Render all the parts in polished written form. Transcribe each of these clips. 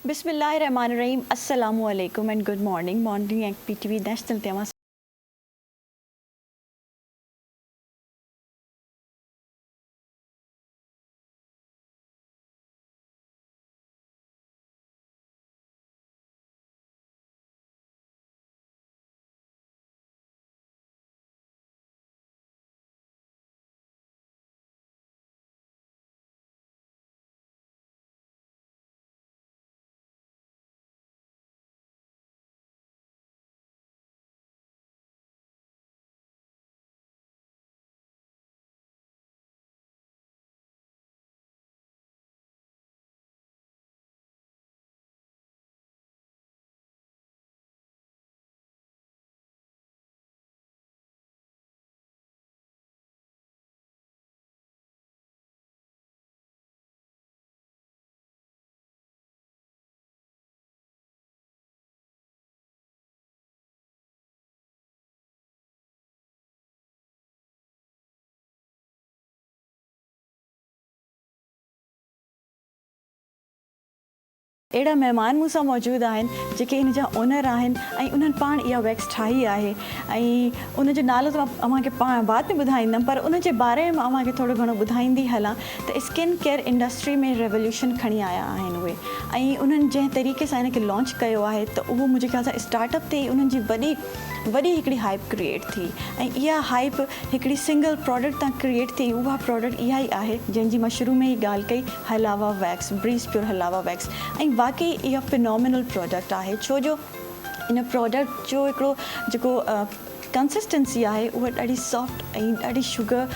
बिस्मिल्लाहिर्रहमानिर्रहीम, अस्सलामु अलैकुम एंड गुड मॉर्निंग। मॉर्निंग एक पीटीवी नेशनल तेमा अहिड़ा महिमान मूंसां मौजूदु आहिनि जेके इन जा ओनर आहिनि ऐं उन्हनि पाण इहा वैक्स ठाही आहे ऐं उनजो नालो त मां अव्हांखे बाद में ॿुधाईंदमि, पर उन जे बारे में अव्हांखे थोरो घणो ॿुधाईंदी हलां त स्किन केयर इंडस्ट्री में रेवोल्यूशन खणी आया आहिनि उहे, ऐं उन्हनि जंहिं तरीक़े सां हिनखे लॉन्च कयो आहे त उहो मुंहिंजे ख़्याल सां स्टार्टअप ते उन्हनि जी वॾी हिकिड़ी हाइप क्रिएट थी। ऐं इहा हाइप हिकिड़ी सिंगल प्रोडक्ट तां क्रिएट थी। उहा प्रोडक्ट इहा ई आहे जंहिंजी मां शुरू में ई ॻाल्हि कई, हलावा वैक्स, ब्रीज़ प्योर हलावा वैक्स। ऐं वाकई इहा फिनोमिनल प्रोडक्ट आहे, छो जो इन प्रोडक्ट जो हिकिड़ो जेको कंसिस्टेंसी आहे उहा ॾाढी सॉफ्ट ऐं ॾाढी शुगर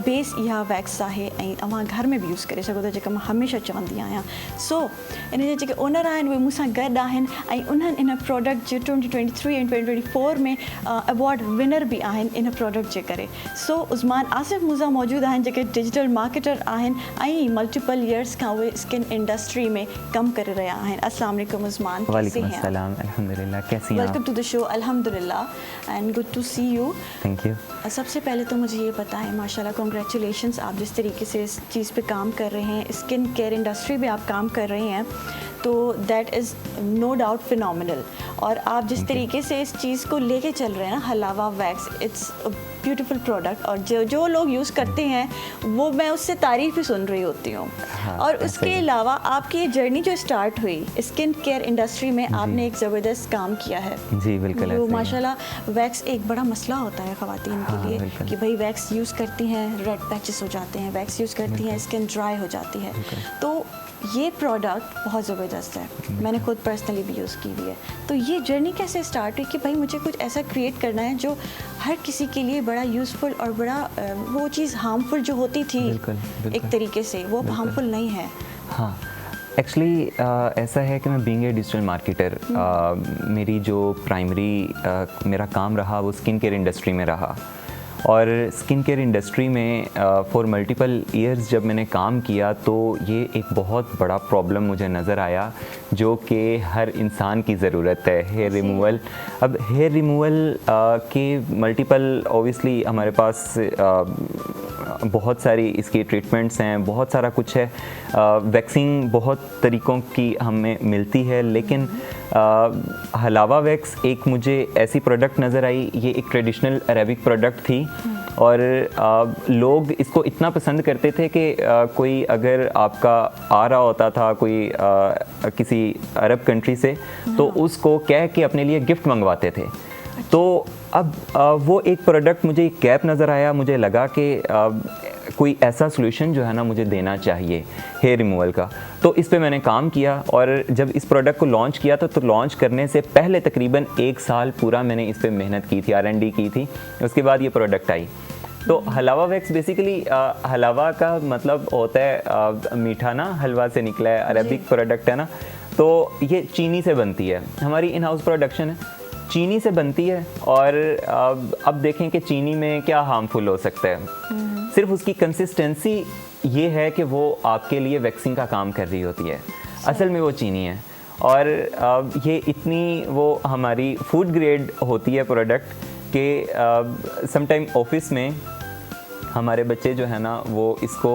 बेस इहा वैक्स आहे ऐं तव्हां घर में बि यूज़ करे सघो था, जेका मां हमेशह चवंदी आहियां। सो इन जे जेके ओनर आहिनि उहे मूंसां गॾु आहिनि ऐं उन्हनि इन प्रोडक्ट जे 2023 ऐं 2024 में अवॉर्ड विनर बि आहिनि इन प्रोडक्ट जे करे। सो उस्मान आसिफ मूंसां मौजूदु आहिनि जेके डिजिटल मार्केटर आहिनि ऐं मल्टीपल ईयर्स खां उहे स्किन इंडस्ट्री में कमु करे रहिया आहिनि। अस्सलाम वालेकुम उस्मान, वालेकुम अस्सलाम, अल्हम्दुलिल्लाह, कैसी हैं आप? Welcome to the show. अल्हम्दुलिल्लाह and good to see you. Thank you. सबसे पहले तो मुझे ये बताएं, माशाल्लाह कॉन्ग्रेचुलेशंस, आप जिस तरीके से इस चीज़ पे काम कर रहे हैं, स्किन केयर इंडस्ट्री में आप काम कर रहे हैं, तो that is no doubt phenomenal. और आप जिस तरीके से इस चीज़ को लेके चल रहे हैं ना, Halawa wax, it's a beautiful product. और जो लोग यूज़ करते हैं वो मैं उससे तारीफ़ ही सुन रही होती हूँ। और उसके अलावा आपकी ये जर्नी जो स्टार्ट हुई स्किन केयर इंडस्ट्री में, आपने एक ज़बरदस्त काम किया है। जी बिल्कुल। जो माशाल्लाह वैक्स एक बड़ा मसला होता है ख़वातीन के लिए कि भाई वैक्स यूज़ करती हैं, रेड पैचेस हो जाते हैं, वैक्स यूज़ करती हैं, स्किन ड्राई हो जाती है। तो ये प्रोडक्ट बहुत ज़बरदस्त है, मैंने खुद पर्सनली भी यूज़ की हुई है। तो ये जर्नी कैसे स्टार्ट हुई कि भाई मुझे कुछ ऐसा क्रिएट करना है जो हर किसी के लिए बड़ा यूज़फुल और बड़ा वो चीज़ हार्मफुल जो होती थी एक तरीके से, वो हार्मफुल नहीं है। हाँ, एक्चुअली ऐसा है कि मैं बीइंग ए डिजिटल मार्केटर, मेरी जो प्राइमरी मेरा काम रहा वो स्किन केयर इंडस्ट्री में रहा। और स्किन केयर इंडस्ट्री में फॉर मल्टीपल ईयर्स जब मैंने काम किया तो ये एक बहुत बड़ा प्रॉब्लम मुझे नज़र आया जो कि हर इंसान की ज़रूरत है, हेयर रिमूवल। अब हेयर रिमूवल के मल्टीपल ऑब्वियसली हमारे पास बहुत सारी इसकी ट्रीटमेंट्स हैं, बहुत सारा कुछ है, वैक्सिंग बहुत तरीक़ों की हमें मिलती है, लेकिन हलावा वैक्स एक मुझे ऐसी प्रोडक्ट नज़र आई, ये एक ट्रेडिशनल अरेबिक प्रोडक्ट थी। और लोग इसको इतना पसंद करते थे कि कोई अगर आपका आ रहा होता था कोई किसी अरब कंट्री से तो उसको कह के अपने लिए गिफ्ट मंगवाते थे। तो अब वो एक प्रोडक्ट मुझे एक गैप नज़र आया, मुझे लगा कि कोई ऐसा सॉल्यूशन जो है ना मुझे देना चाहिए हेयर रिमूवल का। तो इस पे मैंने काम किया और जब इस प्रोडक्ट को लॉन्च किया था तो लॉन्च करने से पहले तकरीबन 1 साल पूरा मैंने इस पे मेहनत की थी, R&D की थी। उसके बाद ये प्रोडक्ट आई। तो हलावा वैक्स बेसिकली हलावा का मतलब होता है मीठा ना, हलवा से निकला है, अरेबिक प्रोडक्ट है ना। तो ये चीनी से बनती है, हमारी इन हाउस प्रोडक्शन है, चीनी से बनती है। और अब देखें कि चीनी में क्या हार्मफुल हो सकता है, सिर्फ उसकी कंसिस्टेंसी ये है कि वो आपके लिए वैक्सिंग का काम कर रही होती है, असल में वो चीनी है। और ये इतनी वो हमारी फूड ग्रेड होती है प्रोडक्ट कि समटाइम ऑफिस में हमारे बच्चे जो है ना वो इसको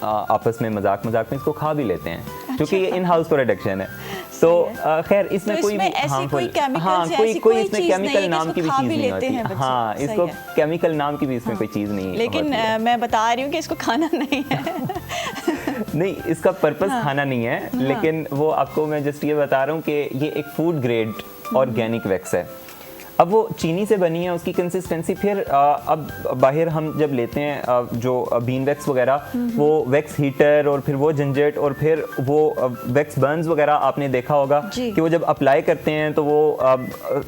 आपस में मजाक में इसको खा भी लेते हैं क्योंकि ये इन हाउस प्रोडक्शन है। तो खैर इसमें कोई भी हार्मफुल, हाँ कोई इसमें केमिकल नाम की भी चीज़ नहीं होती। हाँ, इसको केमिकल नाम की भी इसमें कोई चीज़ नहीं है। लेकिन मैं बता रही हूँ कि इसको खाना नहीं है। नहीं, इसका पर्पस खाना नहीं है, लेकिन वो आपको मैं जस्ट ये बता रहा हूँ कि ये एक फूड ग्रेड ऑर्गेनिक वैक्स है। अब वो चीनी से बनी है, उसकी कंसिस्टेंसी फिर अब बाहर हम जब लेते हैं जो बीन वैक्स वगैरह, वो वैक्स हीटर और फिर वो झंझट और फिर वो वैक्स बर्न्स वगैरह आपने देखा होगा कि वो जब अप्लाई करते हैं तो वो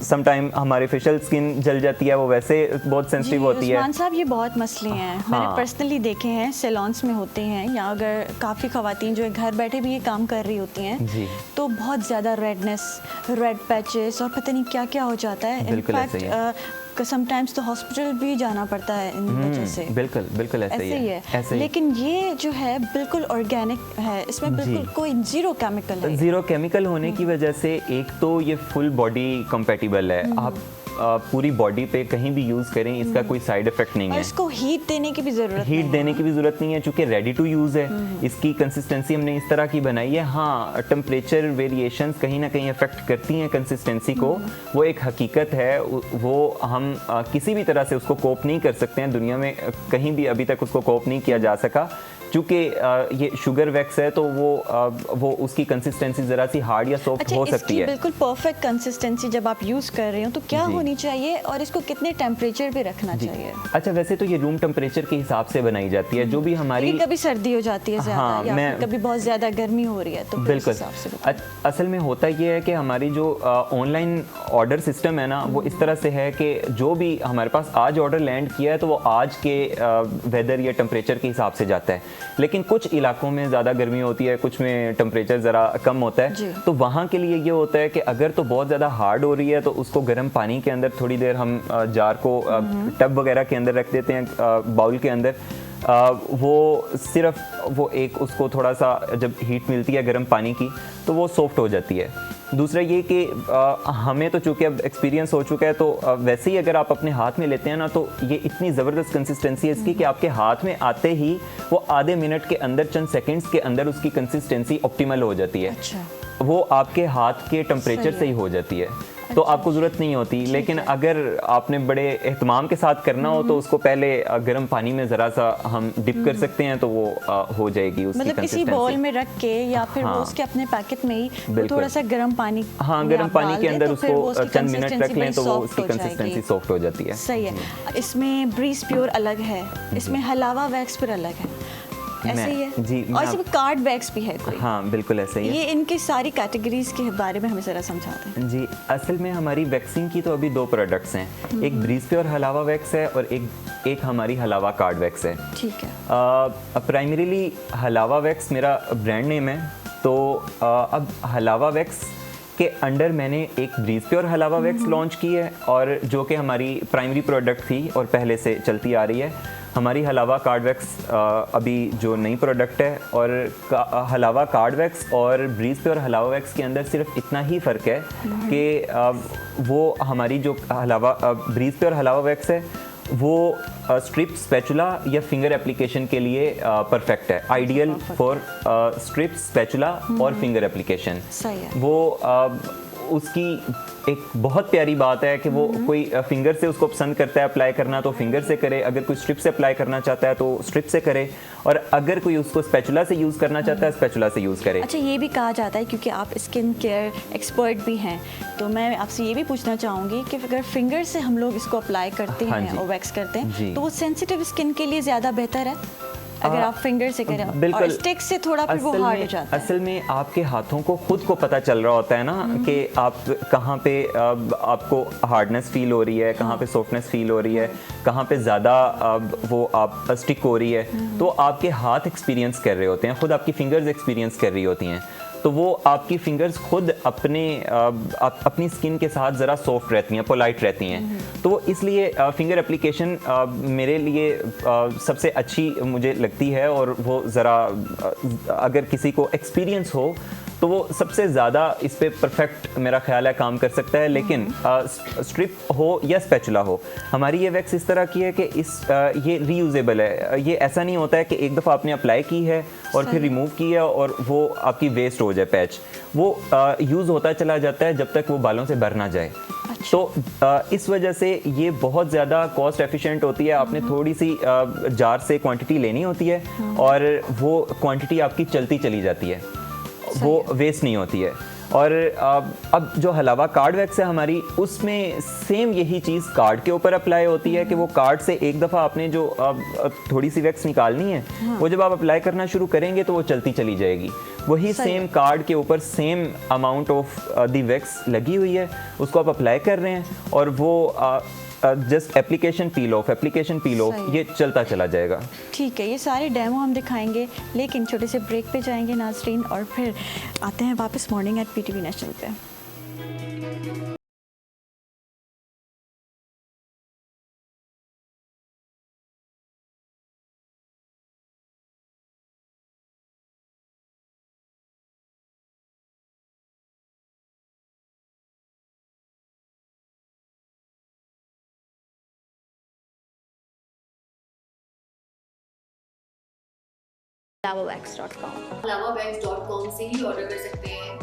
सम टाइम हमारी फेशियल स्किन जल जाती है, वो वैसे बहुत सेंसिटिव होती है। उस्मान साहब, ये बहुत मसले हैं। मैंने पर्सनली देखे हैं, सैलून्स में होते हैं, या अगर काफ़ी ख़वातीन जो है घर बैठे भी ये काम कर रही होती हैं, तो बहुत ज़्यादा रेडनेस, रेड पैचेस और पता नहीं क्या क्या हो जाता है। इनफैक्ट समटाइम्स तो हॉस्पिटल भी जाना पड़ता है इन वजह से। बिल्कुल ऐसे ही है। ऐसे लेकिन ये जो है बिल्कुल ऑर्गेनिक है, इसमें बिल्कुल कोई जीरो केमिकल है। जीरो केमिकल होने की वजह से एक तो ये फुल बॉडी कंपैटिबल है, आप पूरी बॉडी पे कहीं भी यूज़ करें, इसका कोई साइड इफेक्ट नहीं है। इसको हीट देने की भी ज़रूरत नहीं है चूँकि रेडी टू यूज़ है। इसकी कंसिस्टेंसी हमने इस तरह की बनाई है। हाँ, टेम्परेचर वेरिएशंस कहीं ना कहीं अफेक्ट करती हैं कंसिस्टेंसी को, वो एक हकीकत है, वो हम किसी भी तरह से उसको कोप नहीं कर सकते हैं। दुनिया में कहीं भी अभी तक उसको कोप नहीं किया जा सका, क्योंकि ये शुगर वैक्स है तो वो उसकी कंसिस्टेंसी ज़रा सी हार्ड या सॉफ्ट हो सकती है। बिल्कुल परफेक्ट कंसिस्टेंसी जब आप यूज़ कर रहे हो तो क्या होनी चाहिए और इसको कितने टेम्परेचर पे रखना चाहिए? अच्छा, वैसे तो ये रूम टेम्परेचर के हिसाब से बनाई जाती है, जो भी हमारी कभी सर्दी हो जाती है ज़्यादा, या कभी बहुत ज़्यादा गर्मी हो रही है, तो बिल्कुल असल में होता ये है कि हमारी जो ऑनलाइन ऑर्डर सिस्टम है ना, वो इस तरह से है कि जो भी हमारे पास आज ऑर्डर लैंड किया है तो वो आज के वेदर या टेम्परेचर के हिसाब से जाता है। लेकिन कुछ इलाकों में ज़्यादा गर्मी होती है, कुछ में टेम्परेचर ज़रा कम होता है, तो वहाँ के लिए ये होता है कि अगर तो बहुत ज़्यादा हार्ड हो रही है तो उसको गर्म पानी के अंदर थोड़ी देर हम जार को टब वगैरह के अंदर रख देते हैं, बाउल के अंदर। वो सिर्फ वो एक उसको थोड़ा सा जब हीट मिलती है गर्म पानी की तो वो सॉफ्ट हो जाती है। दूसरा ये कि हमें तो चूँकि अब एक्सपीरियंस हो चुका है, तो वैसे ही अगर आप अपने हाथ में लेते हैं ना, तो ये इतनी ज़बरदस्त कंसिस्टेंसी है इसकी कि आपके हाथ में आते ही वो आधे मिनट के अंदर, चंद सेकंड्स के अंदर उसकी कंसिस्टेंसी ऑप्टिमल हो जाती है। वो आपके हाथ के टेम्परेचर से ही हो जाती है, तो आपको ज़रूरत नहीं होती। लेकिन अगर आपने बड़े एहतमाम के साथ करना हो तो उसको पहले गर्म पानी में ज़रा सा हम डिप कर सकते हैं, तो वो हो जाएगी उसकी मतलब किसी बाउल में रख के, या फिर वो उसके अपने पैकेट में ही थोड़ा सा गर्म पानी, गर्म पानी के अंदर उसको चंद मिनट रख लें तो वो उसकी कंसिस्टेंसी सॉफ्ट हो जाती है। सही है। इसमें ब्रीज प्योर अलग है, इसमें हलावा वैक्स पर अलग है, ऐसे ही है जी। और इसमें कार्ड वैक्स भी है कोई? हाँ, बिल्कुल ऐसे ही है। ये इनकी सारी कैटेगरीज के बारे में हमें ज़रा समझा दें। जी, असल में हमारी वैक्सिंग की तो अभी दो प्रोडक्ट्स हैं, एक ब्रीज प्योर हलावा वैक्स है और एक हमारी हलावा कार्ड वैक्स है। ठीक है। प्राइमरीली हलावा वैक्स मेरा ब्रांड नेम है, तो अब हलावा वैक्स के अंडर मैंने एक ब्रीज प्योर हलावा वैक्स लॉन्च की है, और जो कि हमारी प्राइमरी प्रोडक्ट थी और पहले से चलती आ रही है। हमारी हलावा कार्ड वैक्स अभी जो नई प्रोडक्ट है, और हलावा कार्ड वैक्स और ब्रीज प्योर हलावा वैक्स के अंदर सिर्फ इतना ही फ़र्क है कि वो हमारी जो हलावा ब्रीज प्योर हलावा वैक्स है वो स्ट्रिप, स्पैचुला या फिंगर एप्लीकेशन के लिए परफेक्ट है, आइडियल फॉर स्ट्रिप, स्पैचुला और फिंगर एप्लीकेशन। सही है। वो उसकी एक बहुत प्यारी बात है कि वो कोई फिंगर से उसको पसंद करता है अप्लाई करना तो फिंगर से करे, अगर कोई स्ट्रिप से अप्लाई करना चाहता है तो स्ट्रिप से करे, और अगर कोई उसको स्पैचुला से यूज़ करना चाहता है स्पैचुला से यूज़ करे। अच्छा, ये भी कहा जाता है, क्योंकि आप स्किन केयर एक्सपर्ट भी हैं, तो मैं आपसे ये भी पूछना चाहूँगी कि अगर फिंगर से हम लोग इसको अप्लाई करते हैं और वैक्स करते हैं तो वो सेंसिटिव स्किन के लिए ज़्यादा बेहतर है अगर आप फिंगर से करें? बिल्कुल। और स्टिक से थोड़ा फिर वो हार्ड हो जाता है। असल में आपके हाथों को खुद को पता चल रहा होता है ना कि आप कहाँ पे आपको हार्डनेस फील हो रही है, कहाँ पे सॉफ्टनेस फील हो रही है, कहाँ पे ज़्यादा वो आप स्टिक हो रही है, तो आपके हाथ एक्सपीरियंस कर रहे होते हैं, खुद आपकी फिंगर्स एक्सपीरियंस कर रही होती हैं, तो वो आपकी फिंगर्स खुद अपनी स्किन के साथ ज़रा सॉफ्ट रहती हैं, पोलाइट रहती हैं, तो वो इसलिए फिंगर एप्लीकेशन मेरे लिए सबसे अच्छी मुझे लगती है। और वो ज़रा अगर किसी को एक्सपीरियंस हो तो वो सबसे ज़्यादा इस पे परफेक्ट मेरा ख्याल है काम कर सकता है। लेकिन स्ट्रिप हो या स्पैचुला हो, हमारी ये वैक्स इस तरह की है कि ये रीयूजेबल है। ये ऐसा नहीं होता है कि एक दफ़ा आपने अप्लाई की है और फिर रिमूव की है और वो आपकी वेस्ट हो जाए पैच। वो यूज़ होता चला जाता है जब तक वो बालों से भर ना जाए। तो इस वजह से ये बहुत ज़्यादा कॉस्ट एफिशिएंट होती है। आपने थोड़ी सी जार से क्वांटिटी लेनी होती है और वो क्वांटिटी आपकी चलती चली जाती है, वो वेस्ट नहीं होती है। और अब जो हलावा कार्ड वैक्स है हमारी, उसमें सेम यही चीज़ कार्ड के ऊपर अप्लाई होती है कि वो कार्ड से एक दफ़ा आपने जो थोड़ी सी वैक्स निकालनी है, वो जब आप अप्लाई करना शुरू करेंगे तो वो चलती चली जाएगी। वही सेम कार्ड के ऊपर same amount of the wax लगी हुई है, उसको आप अप्लाई कर रहे हैं और वो जस्ट एप्लीकेशन पील ऑफ ये चलता चला जाएगा। ठीक है, ये सारे डेमो हम दिखाएंगे, लेकिन छोटे से ब्रेक पे जाएंगे नाज़रीन और फिर आते हैं वापस मॉर्निंग एट PTV नेशनल पे। halawawax.com halawawax.com से ही ऑर्डर कर सकते हैं।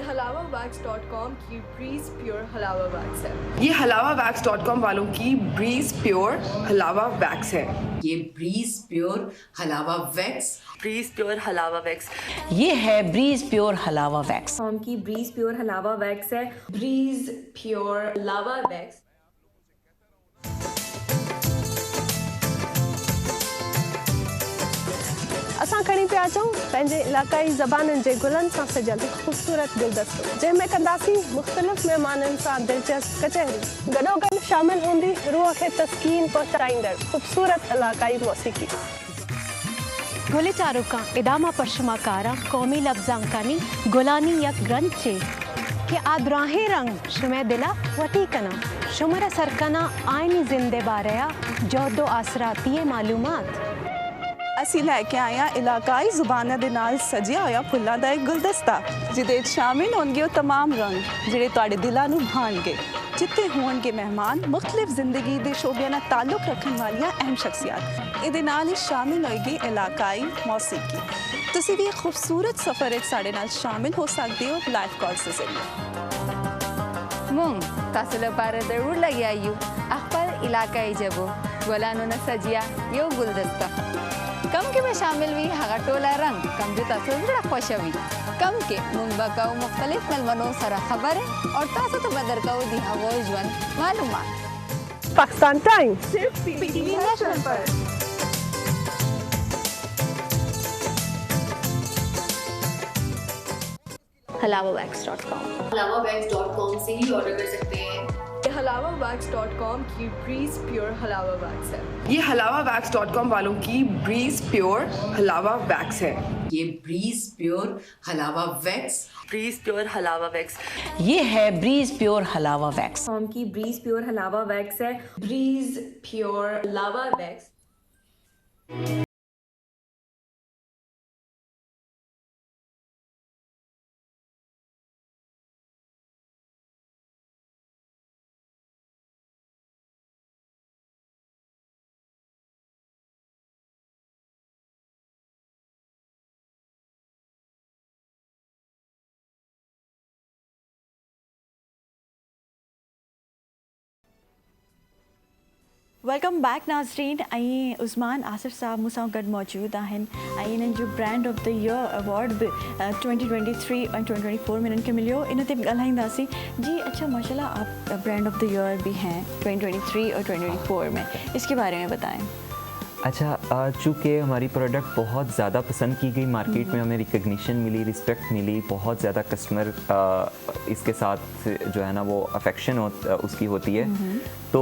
halawawax.com की ब्रीज प्योर हलावा वैक्स है। ये halawawax.com वालों की ब्रीज प्योर हलावा वैक्स है। ये ब्रीज प्योर हलावा वैक्स, ब्रीज प्योर हलावा वैक्स। ये है ब्रीज प्योर हलावा वैक्स। फॉर्म की ब्रीज प्योर हलावा वैक्स है। ब्रीज प्योर हलावा वैक्स। असां खणी पिया अचूं पंहिंजे इलाक़ाई ज़बाननि जे गुलनि सां सजियल ख़ूबसूरत गुलदस्तो, जंहिंमें कंदासीं मुख़्तलिफ़ महिमाननि सां दिलचस्प कचहरी। गॾोगॾु शामिल हूंदी रूह खे तस्कीन पहुचाईंदड़ ख़ूबसूरत इलाक़ाई मौसीक़ी। गुल चारुका इदामा परशमाकारा कौमी लफ्जांकानी गुलानी यक ग्रंचे के आदराहे रंग शुमे दिला वटी कना शुमर सरकना आयनी जिंदे बारया जोदो आसराती मालूमात। ਅਸੀਂ ਲੈ ਕੇ ਆਏ ਹਾਂ ਇਲਾਕਾਈ ਜ਼ੁਬਾਨਾਂ ਦੇ ਨਾਲ ਸਜਿਆ ਹੋਇਆ ਫੁੱਲਾਂ ਦਾ ਇੱਕ ਗੁਲਦਸਤਾ, ਜਿਹਦੇ ਵਿੱਚ ਸ਼ਾਮਿਲ ਹੋਣਗੇ ਉਹ तमाम ਰੰਗ ਜਿਹੜੇ ਤੁਹਾਡੇ ਦਿਲਾਂ ਨੂੰ ਭਾਣਗੇ, ਜਿੱਥੇ ਹੋਣਗੇ ਮਹਿਮਾਨ ਮੁxtਲਿਫ ਜ਼ਿੰਦਗੀ ਦੇ ਸ਼ੋਬਿਆਂ ਨਾਲ ਤਾਲੁਕ ਰੱਖਣ ਵਾਲੀਆਂ ਅਹਿਮ ਸ਼ਖਸੀਅਤ। ਇਹਦੇ ਨਾਲ ਹੀ ਸ਼ਾਮਿਲ ਹੋਏਗੀ ਇਲਾਕਾਈ ਮੌਸੀਕੀ। ਤੁਸੀਂ ਵੀ ਇੱਕ ਖੂਬਸੂਰਤ ਸਫ਼ਰ ਵਿੱਚ ਸਾਡੇ ਨਾਲ ਸ਼ਾਮਿਲ ਹੋ ਸਕਦੇ ਹੋ ਲਾਈਵ कॉल्स ਦੇ ਜ਼ਰੀਏ। मुंग तासु लपारे जरूर लगी आयु अखबार इलाकाई जबो गोलानो न सजिया यो गुलदस्ता कम के में शामिल हुई हगा टोला रंग कम जो तासु जरा खुशवी कम के मुंग बकाऊ मुख्तलिफ मलमनों सरा खबर है और तासु तो बदर का दिहा वो जवन मालूमात। पाकिस्तान टाइम सिर्फ PTV नेशनल पर। halawawax.com halawawax.com से ही ऑर्डर कर सकते हैं। halawawax.com की ब्रीज प्योर हलावा वैक्स है। ये halawawax.com वालों की ब्रीज प्योर हलावा वैक्स है। ये ब्रीज प्योर हलावा वैक्स, ब्रीज प्योर हलावा वैक्स। ये है ब्रीज प्योर हलावा वैक्स। फॉर्म की ब्रीज प्योर हलावा वैक्स है। ब्रीज प्योर हलावा वैक्स। वेलकम बैक नाज़रीन। ऐं उस्मान आसिफ साहब मूंसां गॾु मौजूदु आहिनि ऐं इन्हनि जो brand of the year award बि 2023 और 2024 में इन्हनि खे मिलियो। इन ते ॻाल्हाईंदासीं। जी अच्छा, माशाल्लाह आप ब्रांड ऑफ द ईयर भी हैं 2023 और 2024 में, इसके बारे में बताएं। अच्छा, चूँकि हमारी प्रोडक्ट बहुत ज़्यादा पसंद की गई, मार्केट में हमें रिकग्निशन मिली, रिस्पेक्ट मिली, बहुत ज़्यादा कस्टमर इसके साथ जो है ना वो अफेक्शन उसकी होती है, तो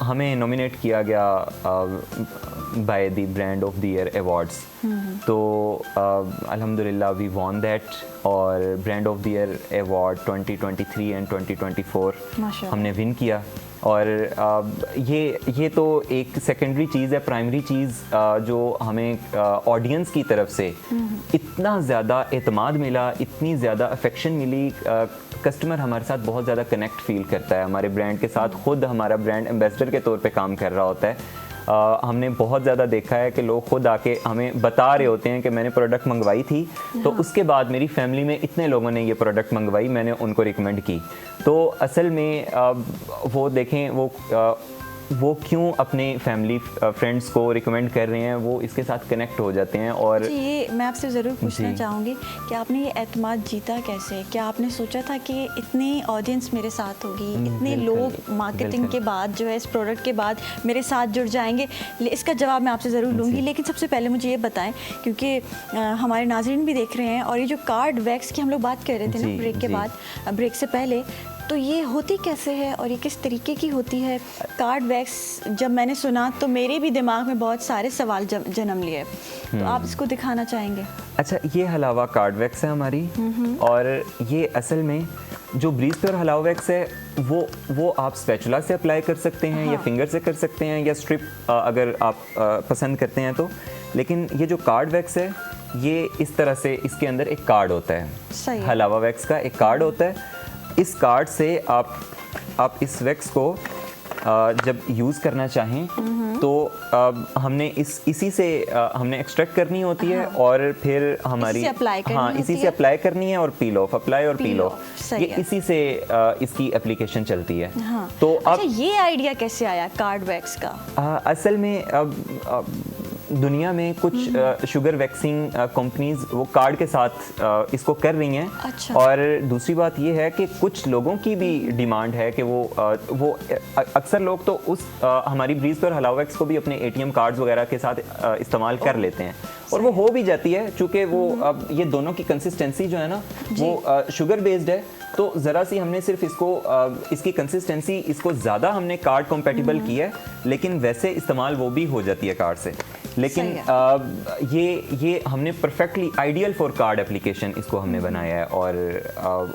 हमें नॉमिनेट किया गया by the brand of the year awards. तो अल्हम्दुलिल्लाह वी वॉन दैट, और brand of the year award 2023 and 2024 हमने विन किया। और ये तो एक सेकेंडरी चीज़ है। प्राइमरी चीज़ जो हमें ऑडियंस की तरफ से इतना ज़्यादा एतमाद मिला, इतनी ज़्यादा अफेक्शन मिली, कस्टमर हमारे साथ बहुत ज़्यादा कनेक्ट फील करता है हमारे ब्रांड के साथ, खुद हमारा ब्रांड एम्बेसडर के तौर पे काम कर रहा होता है। हमने बहुत ज़्यादा देखा है कि लोग खुद आके हमें बता रहे होते हैं कि मैंने प्रोडक्ट मंगवाई थी, तो उसके बाद मेरी फैमिली में इतने लोगों ने ये प्रोडक्ट मंगवाई, मैंने उनको रिकमेंड की। तो असल में वो देखें वो क्यों अपने फैमिली फ्रेंड्स को रिकमेंड कर रहे हैं, वो इसके साथ कनेक्ट हो जाते हैं। और ये मैं आपसे ज़रूर पूछना चाहूँगी कि आपने ये एतमाद जीता कैसे? क्या आपने सोचा था कि इतनी ऑडियंस मेरे साथ होगी, इतने लोग मार्केटिंग के बाद जो है इस प्रोडक्ट के बाद मेरे साथ जुड़ जाएंगे? इसका जवाब मैं आपसे ज़रूर लूँगी, लेकिन सबसे पहले मुझे ये बताएं, क्योंकि हमारे नाज़रीन भी देख रहे हैं, और ये जो कार्ड वैक्स की हम लोग बात कर रहे थे ना ब्रेक के बाद, ब्रेक से पहले, तो ये होती कैसे है और ये किस तरीके की होती है? कार्ड वैक्स जब मैंने सुना तो मेरे भी दिमाग में बहुत सारे सवाल जन्म लिए, तो आप इसको दिखाना चाहेंगे? अच्छा, ये हलावा कार्ड वैक्स है हमारी, और ये असल में जो ब्रीज प्योर हलावा वैक्स है वो आप स्पैचुला से अप्लाई कर सकते हैं, या फिंगर से कर सकते हैं, या स्ट्रिप अगर आप पसंद करते हैं तो। लेकिन ये जो कार्ड वैक्स है, ये इस तरह से इसके अंदर एक कार्ड होता है, हलावा वैक्स का एक कार्ड होता है। इस कार्ड से आप इस वैक्स को जब यूज़ करना चाहें तो हमने इसी से हमने एक्सट्रैक्ट करनी होती है, और फिर हमारी इसी से अप्लाई करनी है, और पील ऑफ, अप्लाई और पील ऑफ, ये इसी से इसकी एप्लीकेशन चलती है। तो अच्छा, ये आइडिया कैसे आया कार्ड वैक्स का? असल में अब दुनिया में कुछ शुगर वैक्सिंग कंपनीज वो कार्ड के साथ इसको कर रही हैं। अच्छा। और दूसरी बात ये है कि कुछ लोगों की भी डिमांड है कि वो अक्सर लोग तो उस हमारी ब्रीज प्योर हलावा वैक्स को भी अपने ATM कार्ड्स वगैरह के साथ इस्तेमाल कर लेते हैं, और वो हो भी जाती है, चूँकि वो अब ये दोनों की कंसिस्टेंसी जो है ना वो शुगर बेस्ड है, तो ज़रा सी हमने सिर्फ इसकी कंसिस्टेंसी इसको ज़्यादा हमने कार्ड कॉम्पेटिबल की है, लेकिन वैसे इस्तेमाल वो भी हो जाती है कार्ड से। लेकिन ये हमने perfectly ideal for card application इसको हमने बनाया है। और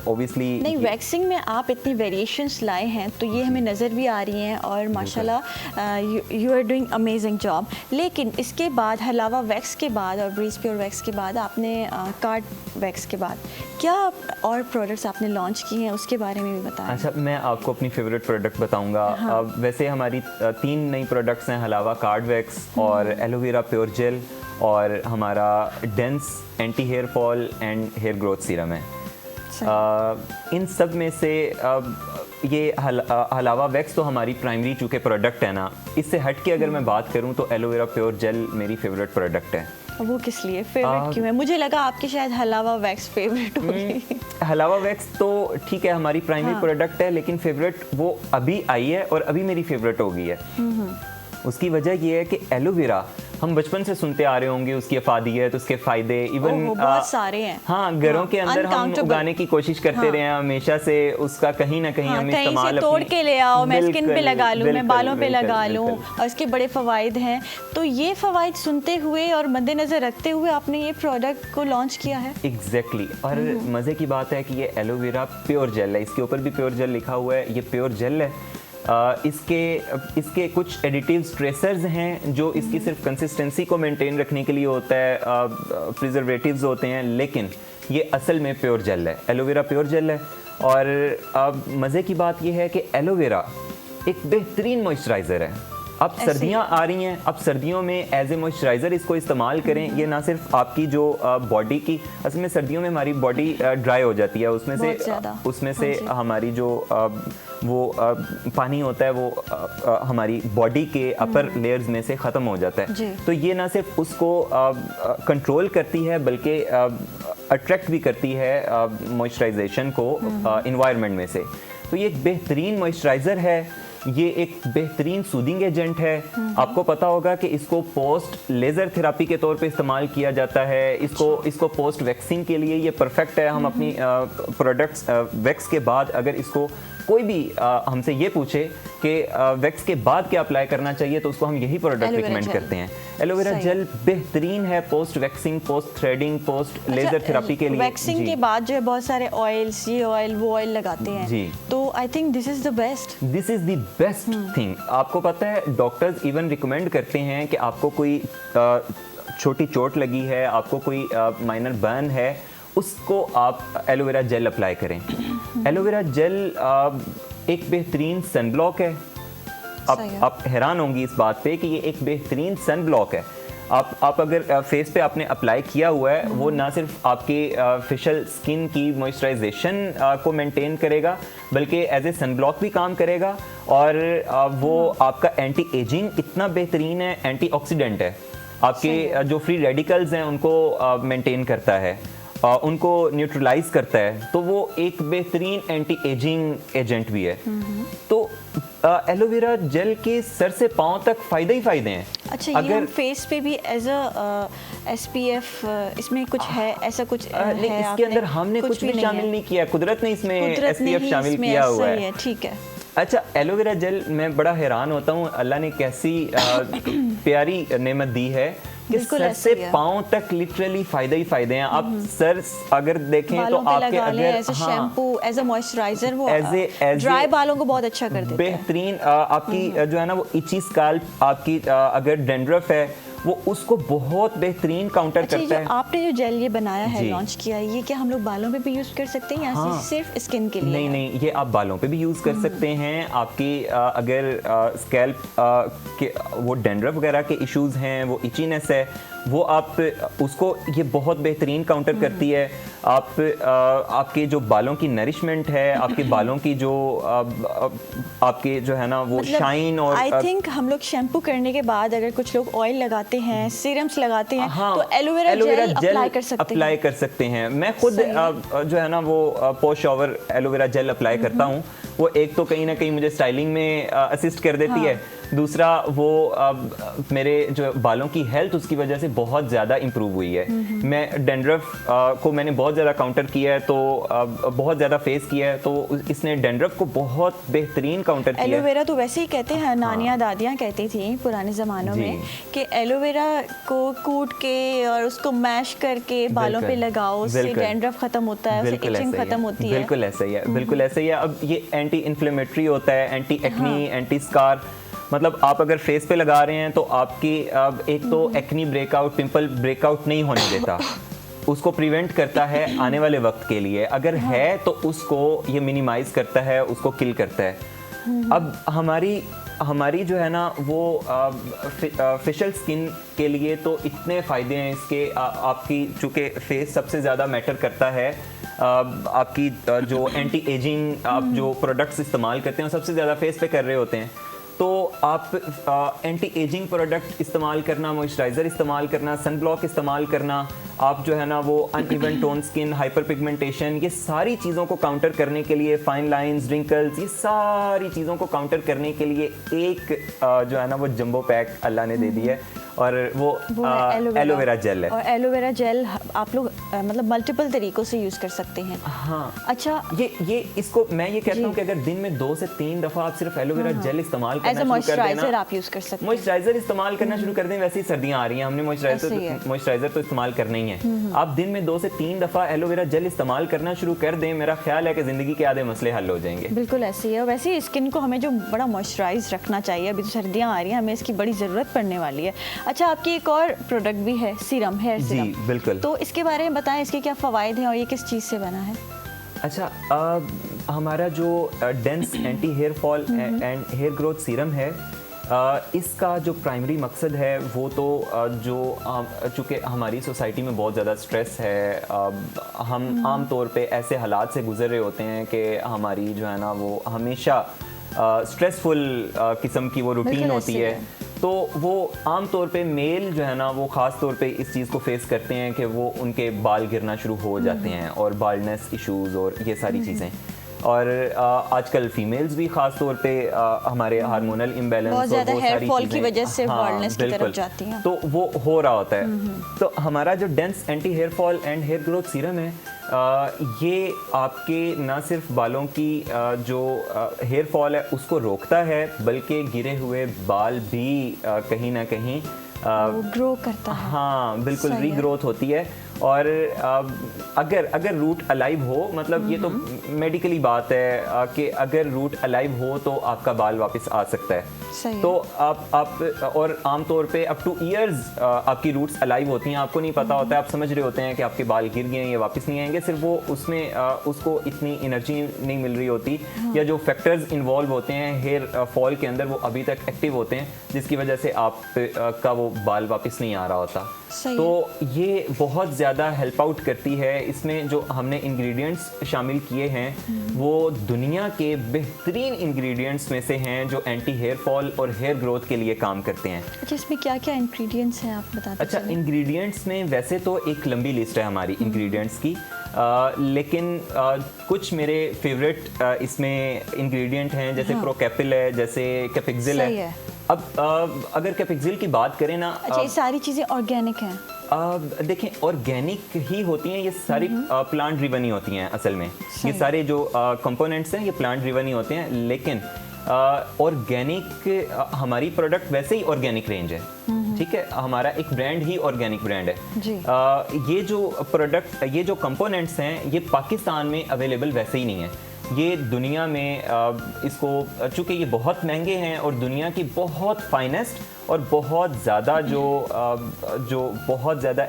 ऑब्वियसली नहीं, वैक्सिंग में आप इतनी वेरिएशंस लाए हैं, तो ये हमें नज़र भी आ रही हैं, और माशाल्लाह you are doing amazing job. लेकिन इसके बाद हलावा वैक्स के बाद और ब्रीज प्योर वैक्स के बाद आपने कार्ड वैक्स के बाद क्या और प्रोडक्ट्स आपने लॉन्च किए हैं, उसके बारे में भी बताएं। अच्छा, मैं आपको अपनी फेवरेट प्रोडक्ट बताऊंगा। वैसे हमारी 3 नई प्रोडक्ट्स हैं, हलावा कार्ड वैक्स और एलोवेरा प्योर जेल, और हमारा dense anti hair fall and hair growth serum है। इन सब में से ये हलावा वैक्स तो हमारी प्राइमरी चूँकि प्रोडक्ट है ना, इससे हट के अगर मैं बात करूँ तो एलोवेरा प्योर जेल मेरी फेवरेट प्रोडक्ट है। वो किस लिए फेवरेट क्यों है? मुझे लगा आपकी शायद हलावा वैक्स फेवरेट होगी। हलावा वैक्स तो ठीक है हमारी प्राइमरी प्रोडक्ट है, लेकिन फेवरेट वो अभी आई है और अभी मेरी फेवरेट हो गई है। उसकी वजह ये है कि एलोवेरा हम बचपन से सुनते आ रहे होंगे, उसकी अफादियत, उसके फ़ायदे, इवन बहुत सारे हैं। हाँ, घरों के अंदर हम उगाने की कोशिश करते रहे हैं हमेशा से, उसका कहीं ना कहीं हम इस्तेमाल तोड़ के ले आओ, मैं स्किन पे लगा लूँ, मैं बालों पे लगा लूँ, और इसके बड़े फ़वाइद हैं। तो ये फ़वाइद सुनते हुए और मद्देनज़र रखते हुए आपने ये प्रोडक्ट को लॉन्च किया है। एग्जैक्टली। और मज़े की बात है कि ये एलोवेरा प्योर जेल है, इसके ऊपर भी प्योर जेल लिखा हुआ है, ये प्योर जेल है। इसके कुछ एडिटिव्स, ट्रेसर्स हैं जो इसकी सिर्फ कंसिस्टेंसी को मेंटेन रखने के लिए होता है, प्रिजर्वेटिव्स होते हैं, लेकिन ये असल में प्योर जेल है, एलोवेरा प्योर जेल है। और अब मज़े की बात ये है कि एलोवेरा एक बेहतरीन मॉइस्चराइज़र है। अब सर्दियां आ रही हैं, अब सर्दियों में एज ए मॉइस्चराइज़र इसको इस्तेमाल करें। ये ना सिर्फ आपकी जो बॉडी की, असल में सर्दियों में हमारी बॉडी ड्राई हो जाती है, उसमें से हमारी जो वो पानी होता है वो हमारी बॉडी के अपर लेयर्स में से ख़त्म हो जाता है। तो ये ना सिर्फ उसको कंट्रोल करती है बल्कि अट्रैक्ट भी करती है मॉइस्चराइजेशन को इन्वायरमेंट में से। तो ये एक बेहतरीन मॉइस्चराइज़र है, ये एक बेहतरीन सूदिंग एजेंट है। आपको पता होगा कि इसको पोस्ट लेज़र थेरापी के तौर पे इस्तेमाल किया जाता है, इसको पोस्ट वैक्सिंग के लिए ये परफेक्ट है। हम अपनी प्रोडक्ट्स वैक्स के बाद अगर इसको कोई भी हमसे ये पूछे कि वैक्स के बाद क्या अप्लाई करना चाहिए, तो उसको हम यही प्रोडक्ट एलोवेरा रिकमेंड जेल। करते हैं। एलोवेरा सही। जेल बेहतरीन है post waxing, post threading, post laser therapy के लिए। वैक्सिंग जी। के बाद जो है बहुत सारे ऑयल्स, ये ऑयल वो ऑयल लगाते हैं जी। तो I think this is the best. This is the best thing. आपको पता है डॉक्टर्स इवन रिकमेंड करते हैं कि आपको कोई छोटी चोट लगी है, आपको कोई माइनर बर्न है, उसको आप एलोवेरा जेल अप्लाई करें। एलोवेरा जेल एक बेहतरीन सन ब्लॉक है। सही है। आप हैरान होंगी इस बात पे कि ये एक बेहतरीन सन ब्लॉक है। आप अगर फेस पे आपने अप्लाई किया हुआ है, वो ना सिर्फ आपके फेशियल स्किन की मॉइस्चराइजेशन को मेंटेन करेगा, बल्कि एज ए सन ब्लॉक भी काम करेगा, और वो आपका एंटी एजिंग इतना बेहतरीन है, एंटीऑक्सीडेंट है, आपके जो फ्री रेडिकल्स हैं उनको मेंटेन करता है, उनको न्यूट्रलाइज करता है, तो वो एक बेहतरीन एंटी एजिंग एजेंट भी है। तो एलोवेरा जेल के सर से पांव तक फायदे ही फायदे हैं। अच्छा, ये हम फेस पे भी एज अ SPF इसमें कुछ है, ऐसा कुछ नहीं, है इसके अंदर हमने कुछ भी शामिल नहीं किया, कुदरत ने इसमें SPF शामिल किया हुआ है। ठीक है। अच्छा, एलोवेरा जेल मैं बड़ा हैरान होता हूँ, अल्लाह ने कैसी प्यारी नेमत दी है कि बिल्कुल सर ऐसे से ही है। पांव तक लिटरली फायदे ही फायदे हैं। आप सर अगर देखें तो बालों पे आपके लगा लें अगर as a shampoo, as a moisturiser, वो as ड्राई a बालों को बहुत अच्छा कर देता है। बेहतरीन आपकी जो है ना वो इची स्कैल्प, आपकी अगर डैंड्रफ है वो उसको बहुत बेहतरीन काउंटर अच्छा, करता ये है। आपने जो जेल ये बनाया है, जी। लॉन्च किया है, ये क्या हम लोग बालों पे भी यूज कर सकते हैं या हाँ। सिर्फ स्किन के लिए? नहीं नहीं, ये आप बालों पे भी यूज़ कर सकते हैं। आपकी अगर स्कैल्प के वो डैंड्रफ वगैरह के इश्यूज हैं, वो इचीनेस है, वो आप उसको ये बहुत बेहतरीन काउंटर करती है। आप आपके जो बालों की नरिशमेंट है, आपके बालों की जो आपके जो है ना वो शाइन, और आई थिंक हम लोग शैम्पू करने के बाद अगर कुछ लोग ऑयल लगाते हैं, सीरम्स लगाते हैं, हाँ, तो एलोवेरा जेल अप्लाई कर सकते हैं। अप्लाई कर सकते हैं। मैं खुद जो है ना वो post shower aloe vera gel apply करता हूँ। वो एक तो कहीं ना कहीं मुझे स्टाइलिंग में असिस्ट कर देती है, दूसरा वो मेरे जो बालों की हेल्थ उसकी वजह से बहुत ज़्यादा इम्प्रूव हुई है। मैं डैंड्रफ को मैंने बहुत ज़्यादा काउंटर किया है, तो बहुत ज़्यादा फेस किया है, तो इसने डैंड्रफ को बहुत बेहतरीन काउंटर किया है। एलोवेरा तो वैसे ही कहते हैं, नानियाँ दादियाँ कहती थी पुराने ज़मानों में कि एलोवेरा को कूट के और उसको मैश करके बालों पे लगाओ, उससे डैंड्रफ खत्म होता है, उससे इचिंग खत्म होती है। बिल्कुल ऐसा ही है, बिल्कुल ऐसा ही है। अब ये एंटी इन्फ्लेमेटरी होता है, एंटी एक्नी, एंटी स्कार, मतलब आप अगर फेस पे लगा रहे हैं तो आपकी एक तो एक्नी ब्रेकआउट, पिंपल ब्रेकआउट नहीं होने देता, उसको प्रिवेंट करता है आने वाले वक्त के लिए। अगर है तो उसको ये मिनिमाइज करता है, उसको किल करता है। अब हमारी जो है ना वो फेशियल स्किन के लिए तो इतने फ़ायदे हैं इसके। आपकी चूँकि फेस सबसे ज़्यादा मैटर करता है, आपकी जो एंटी एजिंग आप जो प्रोडक्ट्स इस्तेमाल करते हैं सबसे ज़्यादा फेस पे कर रहे होते हैं, तो आप एंटी एजिंग प्रोडक्ट इस्तेमाल करना, मॉइस्चराइज़र इस्तेमाल करना, सन ब्लॉक इस्तेमाल करना, आप जो है ना वो uneven tone skin, hyper pigmentation, ये सारी चीज़ों को काउंटर करने के लिए, फाइन लाइंस, रिंकल्स, ये सारी चीज़ों को काउंटर करने के लिए एक जो है ना वो जंबो पैक अल्लाह ने दे दी है, और वो एलोवेरा जेल है। और एलोवेरा जेल आप लोग मतलब मल्टीपल तरीकों से यूज़ कर सकते हैं। हाँ, अच्छा, ये इसको मैं ये कहता हूँ कि अगर दिन में 2 से 3 दफ़ा आप सिर्फ एलोवेरा जेल इस्तेमाल करना शुरू कर देना, आप यूज़ कर सकते हैं। मॉइस्चराइजर इस्तेमाल करना शुरू कर दें। वैसे ही सर्दियाँ आ रही हैं, हमने मॉइस्चराइजर तो इस्तेमाल करना ही है। आप दिन में 2 से 3 दफ़ा एलोवेरा जेल इस्तेमाल करना शुरू कर दें, मेरा ख्याल है कि ज़िंदगी के आधे मसले हल हो जाएंगे। बिल्कुल ऐसे ही है। वैसे ही स्किन को हमें जो बड़ा मॉइस्चराइज रखना चाहिए, अभी तो सर्दियाँ आ रही हैं, हमें इसकी बड़ी ज़रूरत पड़ने वाली है। अच्छा, आपकी एक और प्रोडक्ट भी है, सीरम, हेयर सीरम। जी बिल्कुल। तो इसके बारे में बताएं, इसके क्या फ़वाइद हैं और ये किस चीज़ से बना है? अच्छा, हमारा जो dense anti hair fall and hair growth serum है, इसका जो प्राइमरी मकसद है वो तो जो चूँकि हमारी सोसाइटी में बहुत ज़्यादा स्ट्रेस है, हम आम तौर पे ऐसे हालात से गुजर रहे होते हैं कि हमारी जो है ना वो हमेशा स्ट्रेसफुल किस्म की वो रूटीन होती है, तो वो आम तौर पे मेल जो है ना वो ख़ास तौर पे इस चीज़ को फेस करते हैं कि वो उनके बाल गिरना शुरू हो जाते हैं, और बाल्डनेस इश्यूज़ और ये सारी चीज़ें। और आजकल फीमेल्स भी ख़ास तौर पे हमारे हार्मोनल इम्बैलेंस बहुत ज़्यादा वो हेयर सारी फॉल की चीज़ें- वजह से हाँ, बॉल्डनेस की तरफ बिल्कुल। जाती हैं। तो वो हो रहा होता है। तो हमारा जो dense anti hair fall and hair growth serum है, ये आपके ना सिर्फ बालों की जो हेयर फॉल है उसको रोकता है, बल्कि गिरे हुए बाल भी कहीं ना कहीं वो ग्रो करता है। हाँ बिल्कुल, सही है। रीग्रोथ होती है। और अगर रूट अलाइव हो, मतलब ये तो मेडिकली बात है कि अगर रूट अलाइव हो तो आपका बाल वापस आ सकता है। सही है। तो आप और आमतौर पे अप टू ईयर्स आपकी रूट्स अलाइव होती हैं, आपको नहीं पता होता है, आप समझ रहे होते हैं कि आपके बाल गिर गए हैं, ये वापस नहीं आएंगे, सिर्फ वो उसमें उसको इतनी एनर्जी नहीं मिल रही होती, या जो फैक्टर्स इन्वॉल्व होते हैं हेयर फॉल के अंदर वो अभी तक एक्टिव होते हैं, जिसकी वजह से आप का वो बाल वापस नहीं आ रहा होता। सही तो ये बहुत ज़्यादा हेल्प आउट करती है। इसमें जो हमने इंग्रेडिएंट्स शामिल किए हैं वो दुनिया के बेहतरीन इंग्रेडिएंट्स में से हैं जो एंटी हेयर फॉल और हेयर ग्रोथ के लिए काम करते हैं। अच्छा, इसमें क्या क्या इंग्रेडिएंट्स हैं आप बताते अच्छा, चलें। इंग्रेडिएंट्स में वैसे तो एक लंबी लिस्ट है हमारी इंग्रेडिएंट्स की, लेकिन कुछ मेरे फेवरेट इसमें इंग्रेडिएंट हैं, जैसे प्रोकैपिल है, जैसे कैपिक्सिल सही है। है। अब अगर कैपिक्सिल की बात करें ना, अच्छा, ये सारी चीज़ें ऑर्गेनिक हैं। देखें ऑर्गेनिक ही होती हैं ये सारी, प्लांट ड्रिवन ही होती हैं असल में। ये सारे जो कंपोनेंट्स हैं ये प्लांट ड्रिवन ही होते हैं, लेकिन ऑर्गेनिक हमारी प्रोडक्ट वैसे ही ऑर्गेनिक रेंज है, ठीक है, हमारा एक ब्रांड ही ऑर्गेनिक ब्रांड है जी। ये जो प्रोडक्ट, ये जो कंपोनेंट्स हैं ये पाकिस्तान में अवेलेबल वैसे ही नहीं है, ये दुनिया में इसको, चूँकि ये बहुत महंगे हैं और दुनिया की बहुत फाइनेस्ट और बहुत ज़्यादा जो बहुत ज़्यादा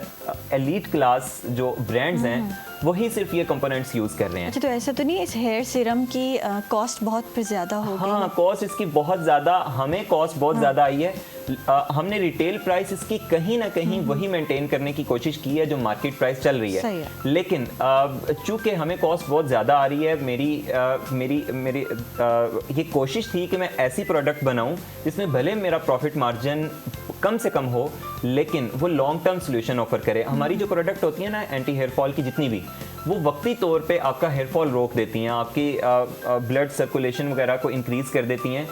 एलीट क्लास जो ब्रांड्स हैं वही सिर्फ ये कंपोनेंट्स यूज़ कर रहे हैं। अच्छा, तो ऐसा तो नहीं इस हेयर सीरम की कॉस्ट बहुत फिर ज़्यादा हो गई? हाँ, कॉस्ट इसकी बहुत ज़्यादा, हमें कॉस्ट बहुत ज़्यादा आई है। हमने रिटेल प्राइस इसकी कहीं ना कहीं वही मेंटेन करने की कोशिश की है जो मार्केट प्राइस चल रही सही है, है। लेकिन चूंकि हमें कॉस्ट बहुत ज़्यादा आ रही है, मेरी ये कोशिश थी कि मैं ऐसी प्रोडक्ट बनाऊं जिसमें भले मेरा प्रॉफिट मार्जिन कम से कम हो, लेकिन वो लॉन्ग टर्म सोल्यूशन ऑफर करे। हमारी जो प्रोडक्ट होती है ना एंटी हेयर फॉल की जितनी भी, वो वक्ती तौर पे आपका हेयर फॉल रोक देती हैं, आपकी ब्लड सर्कुलेशन वगैरह को इंक्रीज़ कर देती हैं।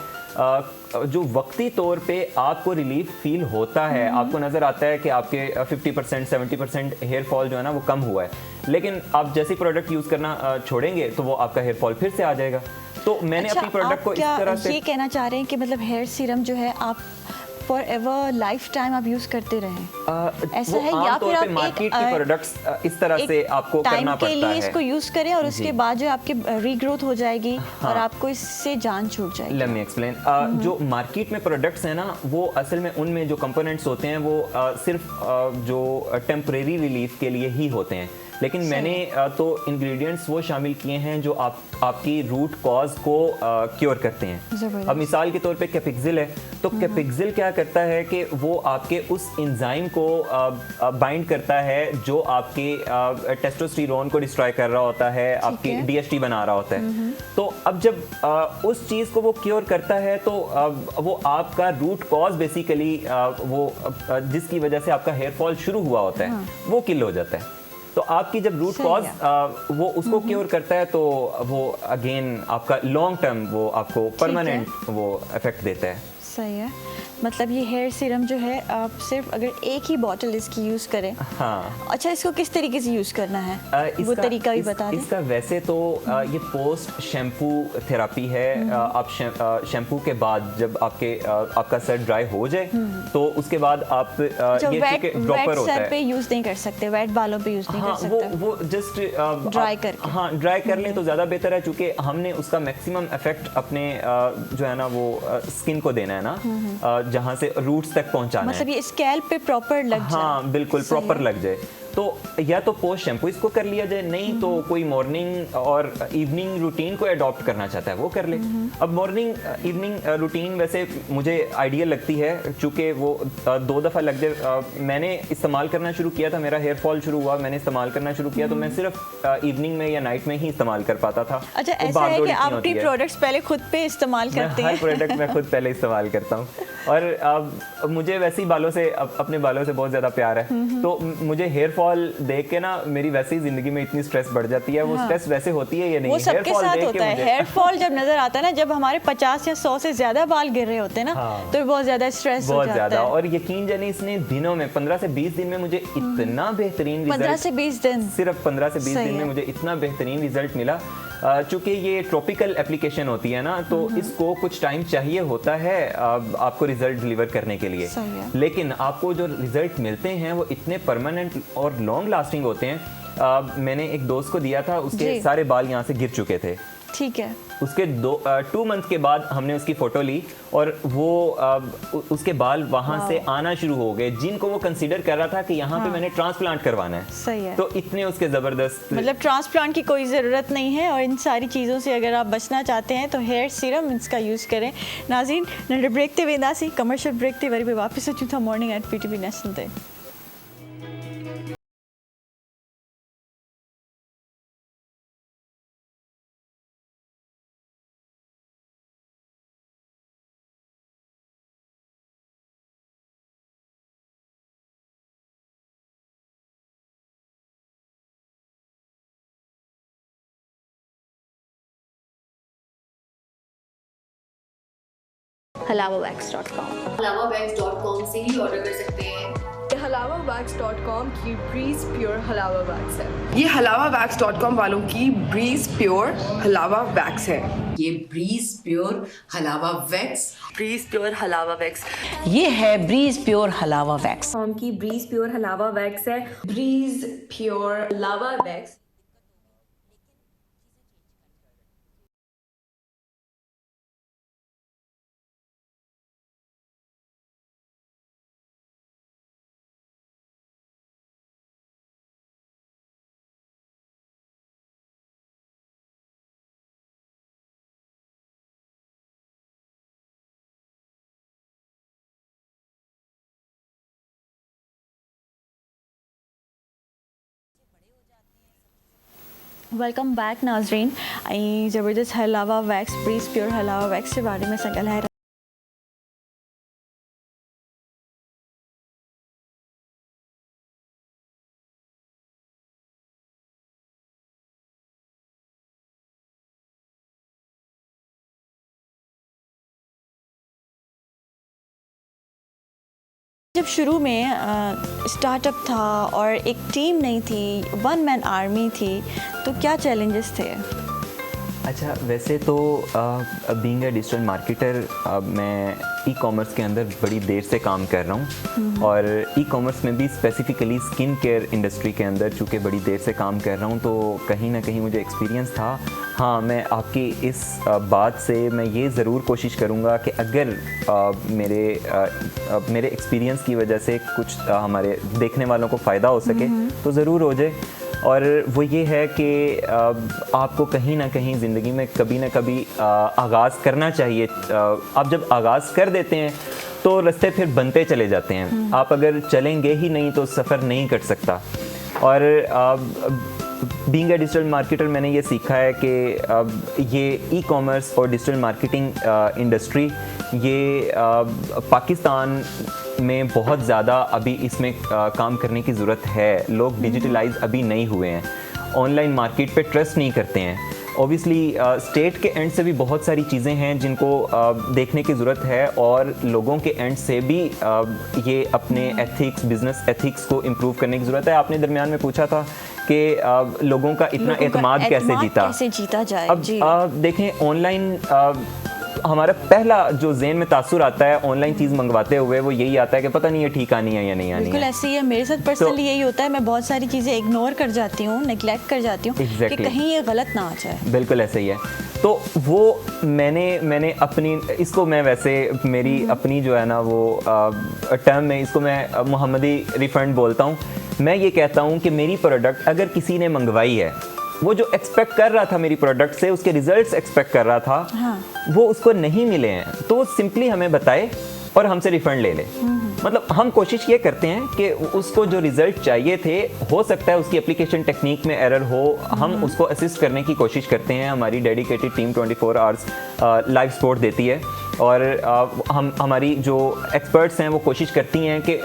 जो वक्ती तौर पे आपको रिलीफ फील होता है, आपको नज़र आता है कि आपके 50% 70% हेयर फॉल जो है ना वो कम हुआ है, लेकिन आप जैसे प्रोडक्ट यूज़ करना छोड़ेंगे तो वो आपका हेयर फॉल फिर से आ जाएगा। तो मैंने अच्छा, अपनी प्रोडक्ट को इस तरह से, ये कहना चाह रहे हैं कि मतलब हेयर सीरम जो है आप फॉर एवर लाइफ टाइम आप यूज करते रहें, ऐसा है, या फिर आप मार्केट की प्रोडक्ट्स इस तरह से आपको करना पड़ता है, के लिए इसको यूज करें और उसके बाद जो आपके रीग्रोथ हो जाएगी और आपको इससे जान छूट जाएगी? Let me explain. जो मार्केट में प्रोडक्ट्स हैं ना, वो असल में उनमें जो कंपोनेंट्स होते हैं वो सिर्फ जो टेम्परेरी रिलीफ के लिए ही होते हैं, लेकिन मैंने तो इंग्रेडिएंट्स वो शामिल किए हैं जो आपकी रूट कॉज को क्योर करते हैं। अब मिसाल के तौर पे कैपिक्सिल है, तो कैपिक्सिल क्या करता है कि वो आपके उस एंजाइम को बाइंड करता है जो आपके टेस्टोस्टेरोन को डिस्ट्रॉय कर रहा होता है, आपकी DHT बना रहा होता है। तो अब जब उस चीज़ को वो क्योर करता है तो वो आपका रूट कॉज बेसिकली वो जिसकी वजह से आपका हेयर फॉल शुरू हुआ होता है वो किल हो जाता है। तो आपकी जब रूट कॉज वो उसको क्योर करता है तो वो अगेन आपका लॉन्ग टर्म वो आपको परमानेंट वो इफेक्ट देता है। सही है, मतलब ये हेयर सीरम जो है आप सिर्फ अगर एक ही बॉटल इसकी यूज़ करें। हाँ। अच्छा, इसको किस तरीके से यूज़ करना है वो तरीका भी बता दें। इसका वैसे तो ये पोस्ट शैम्पू थेरापी है। आप शैम्पू के बाद जब आपका सर ड्राई हो जाए तो उसके बाद आप ये वेट ड्रॉपर होता सर है, पे यूज़ नहीं कर सकते, वेट बालों पे यूज़ नहीं कर सकते। वो जस्ट ड्राई करके, हाँ ड्राई कर लें तो ज़्यादा बेहतर है, क्योंकि हमने उसका मैक्सिमम इफेक्ट अपने जो है ना वो स्किन को देना है ना, जहाँ से रूट्स तक पहुँचाना है, मतलब ये स्कैल्प पे प्रॉपर लग जाए। हाँ बिल्कुल प्रॉपर लग जाए। तो या तो पोस्ट शैम्पू इसको कर लिया जाए, नहीं तो कोई मॉर्निंग और इवनिंग रूटीन को अडॉप्ट करना चाहता है वो कर ले। अब मॉर्निंग इवनिंग रूटीन वैसे मुझे आइडियल लगती है, चूँकि वो 2 दफ़ा लग जाए। मैंने इस्तेमाल करना शुरू किया था, मेरा हेयर फॉल शुरू हुआ, मैंने इस्तेमाल करना शुरू किया तो मैं सिर्फ इवनिंग में या नाइट में ही इस्तेमाल कर पाता था। अच्छा, ऐसा है कि आप अपनी प्रोडक्ट्स पहले खुद पे इस्तेमाल करते हैं? हर प्रोडक्ट मैं खुद पहले इस्तेमाल करता हूँ, और अब मुझे वैसे ही बालों से अपने बालों से बहुत ज़्यादा प्यार है, तो मुझे हेयर फॉल फॉल देख के ना मेरी वैसे ही जिंदगी में इतनी स्ट्रेस बढ़ जाती है। वो स्ट्रेस वैसे होती है या नहीं? वो सबके Hair fall साथ देख के होता है। मुझे- हेयर फॉल जब नजर आता है ना, जब हमारे 50 या 100 से ज्यादा बाल गिर रहे होते हैं ना, हाँ। तो बहुत ज्यादा स्ट्रेस हो बहुत जाता ज्यादा। है। और यकीन जानिए इसने दिनों में 15 से 20 दिन में मुझे इतना बेहतरीन 15 से 20 दिन सिर्फ 15 से 20 सही दिन में है। मुझे इतना बेहतरीन रिजल्ट मिला। चूंकि ये ट्रॉपिकल एप्लीकेशन होती है ना, तो इसको कुछ टाइम चाहिए होता है आपको रिजल्ट डिलीवर करने के लिए। सही है। लेकिन आपको जो रिजल्ट मिलते हैं वो इतने परमानेंट और लॉन्ग लास्टिंग होते हैं। मैंने एक दोस्त को दिया था, उसके जी। सारे बाल यहाँ से गिर चुके थे। ठीक है। उसके 2 मंथ के बाद हमने उसकी फोटो ली और वो उसके बाल वहां से आना शुरू हो गए, जिनको वो कंसीडर कर रहा था कि यहाँ पे मैंने ट्रांसप्लांट करवाना है। सही है। तो इतने उसके जबरदस्त, मतलब ट्रांसप्लांट की कोई ज़रूरत नहीं है, और इन सारी चीज़ों से अगर आप बचना चाहते हैं तो हेयर सीरम इसका यूज़ करें। नाज़रीन, नंढे ब्रेक ते वेंदासीं, कमर्शियल ब्रेक ते वरी बि वापसि अचूं था मॉर्निंग एट PTV नेशनल ते। halawawax.com। halawawax.com से ही ऑर्डर कर सकते हैं। halawawax.com की ब्रीज प्योर हलावा वैक्स है। ये halawawax.com वालों की ब्रीज प्योर हलावा वैक्स है। ये ब्रीज प्योर हलावा वैक्स। ब्रीज प्योर हलावा वैक्स। ये है ब्रीज प्योर हलावा वैक्स। की ब्रीज प्योर हलावा वैक्स है। ब्रीज प्योर हलावा वैक्स। वेलकम बैक नाज़रीन। ऐं ज़बरदस्त हलावा वैक्स, ब्रीज प्योर हलावा वैक्स के बारे में असां ॻाल्हाए रहिया। जब शुरू में स्टार्टअप था और एक टीम नहीं थी, वन मैन आर्मी थी, तो क्या चैलेंजेस थे? अच्छा, वैसे तो बीइंग अ डिजिटल मार्केटर मैं ई-कॉमर्स के अंदर बड़ी देर से काम कर रहा हूँ, और ई-कॉमर्स में भी स्पेसिफिकली स्किन केयर इंडस्ट्री के अंदर चूँकि बड़ी देर से काम कर रहा हूँ, तो कहीं ना कहीं मुझे एक्सपीरियंस था। हाँ, मैं आपकी इस बात से मैं ये ज़रूर कोशिश करूँगा कि अगर मेरे एक्सपीरियंस की वजह से कुछ हमारे देखने वालों को फ़ायदा हो सके तो ज़रूर हो जाए। और वो ये है कि आपको कहीं ना कहीं ज़िंदगी में कभी ना कभी आगाज़ करना चाहिए। आप जब आगाज़ कर देते हैं तो रास्ते फिर बनते चले जाते हैं। आप अगर चलेंगे ही नहीं तो सफ़र नहीं कर सकता। और बीइंग अ डिजिटल मार्केटर मैंने ये सीखा है कि ये ई-कॉमर्स और डिजिटल मार्केटिंग इंडस्ट्री ये पाकिस्तान में बहुत ज़्यादा अभी इसमें काम करने की ज़रूरत है। लोग डिजिटलाइज अभी नहीं हुए हैं, ऑनलाइन मार्केट पे ट्रस्ट नहीं करते हैं। ऑब्वियसली स्टेट के एंड से भी बहुत सारी चीज़ें हैं जिनको देखने की ज़रूरत है, और लोगों के एंड से भी ये अपने एथिक्स, बिजनेस एथिक्स को इम्प्रूव करने की ज़रूरत है। आपने दरमियान में पूछा था कि लोगों का इतना एतमाद कैसे जीता जाए। अब देखें, ऑनलाइन हमारा पहला जो ज़हन में तासुर आता है ऑनलाइन चीज़ मंगवाते हुए वो यही आता है कि पता नहीं ये ठीक आनी है या नहीं आनी है। बिल्कुल ऐसे ही है, मेरे साथ पर्सनली यही होता है। मैं बहुत सारी चीज़ें इग्नोर कर जाती हूँ, नेग्लेक्ट कर जाती हूँ कि कहीं ये गलत ना आ जाए। बिल्कुल ऐसे ही है। तो वो मैंने अपनी इसको मैं वैसे मेरी अपनी जो है ना वो टर्म में इसको मैं मोहम्मदी रिफंड बोलता हूँ। मैं ये कहता हूँ कि मेरी प्रोडक्ट अगर किसी ने मंगवाई है, वो जो एक्सपेक्ट कर रहा था मेरी प्रोडक्ट से, उसके रिजल्ट्स एक्सपेक्ट कर रहा था, हाँ। वो उसको नहीं मिले हैं, तो सिंपली हमें बताए और हमसे रिफंड ले ले। मतलब हम कोशिश ये करते हैं कि उसको जो रिजल्ट चाहिए थे, हो सकता है उसकी एप्लीकेशन टेक्निक में एरर हो, हम उसको असिस्ट करने की कोशिश करते हैं। हमारी dedicated team 24 hours live support देती है। और हमारी जो एक्सपर्ट्स हैं वो कोशिश करती हैं कि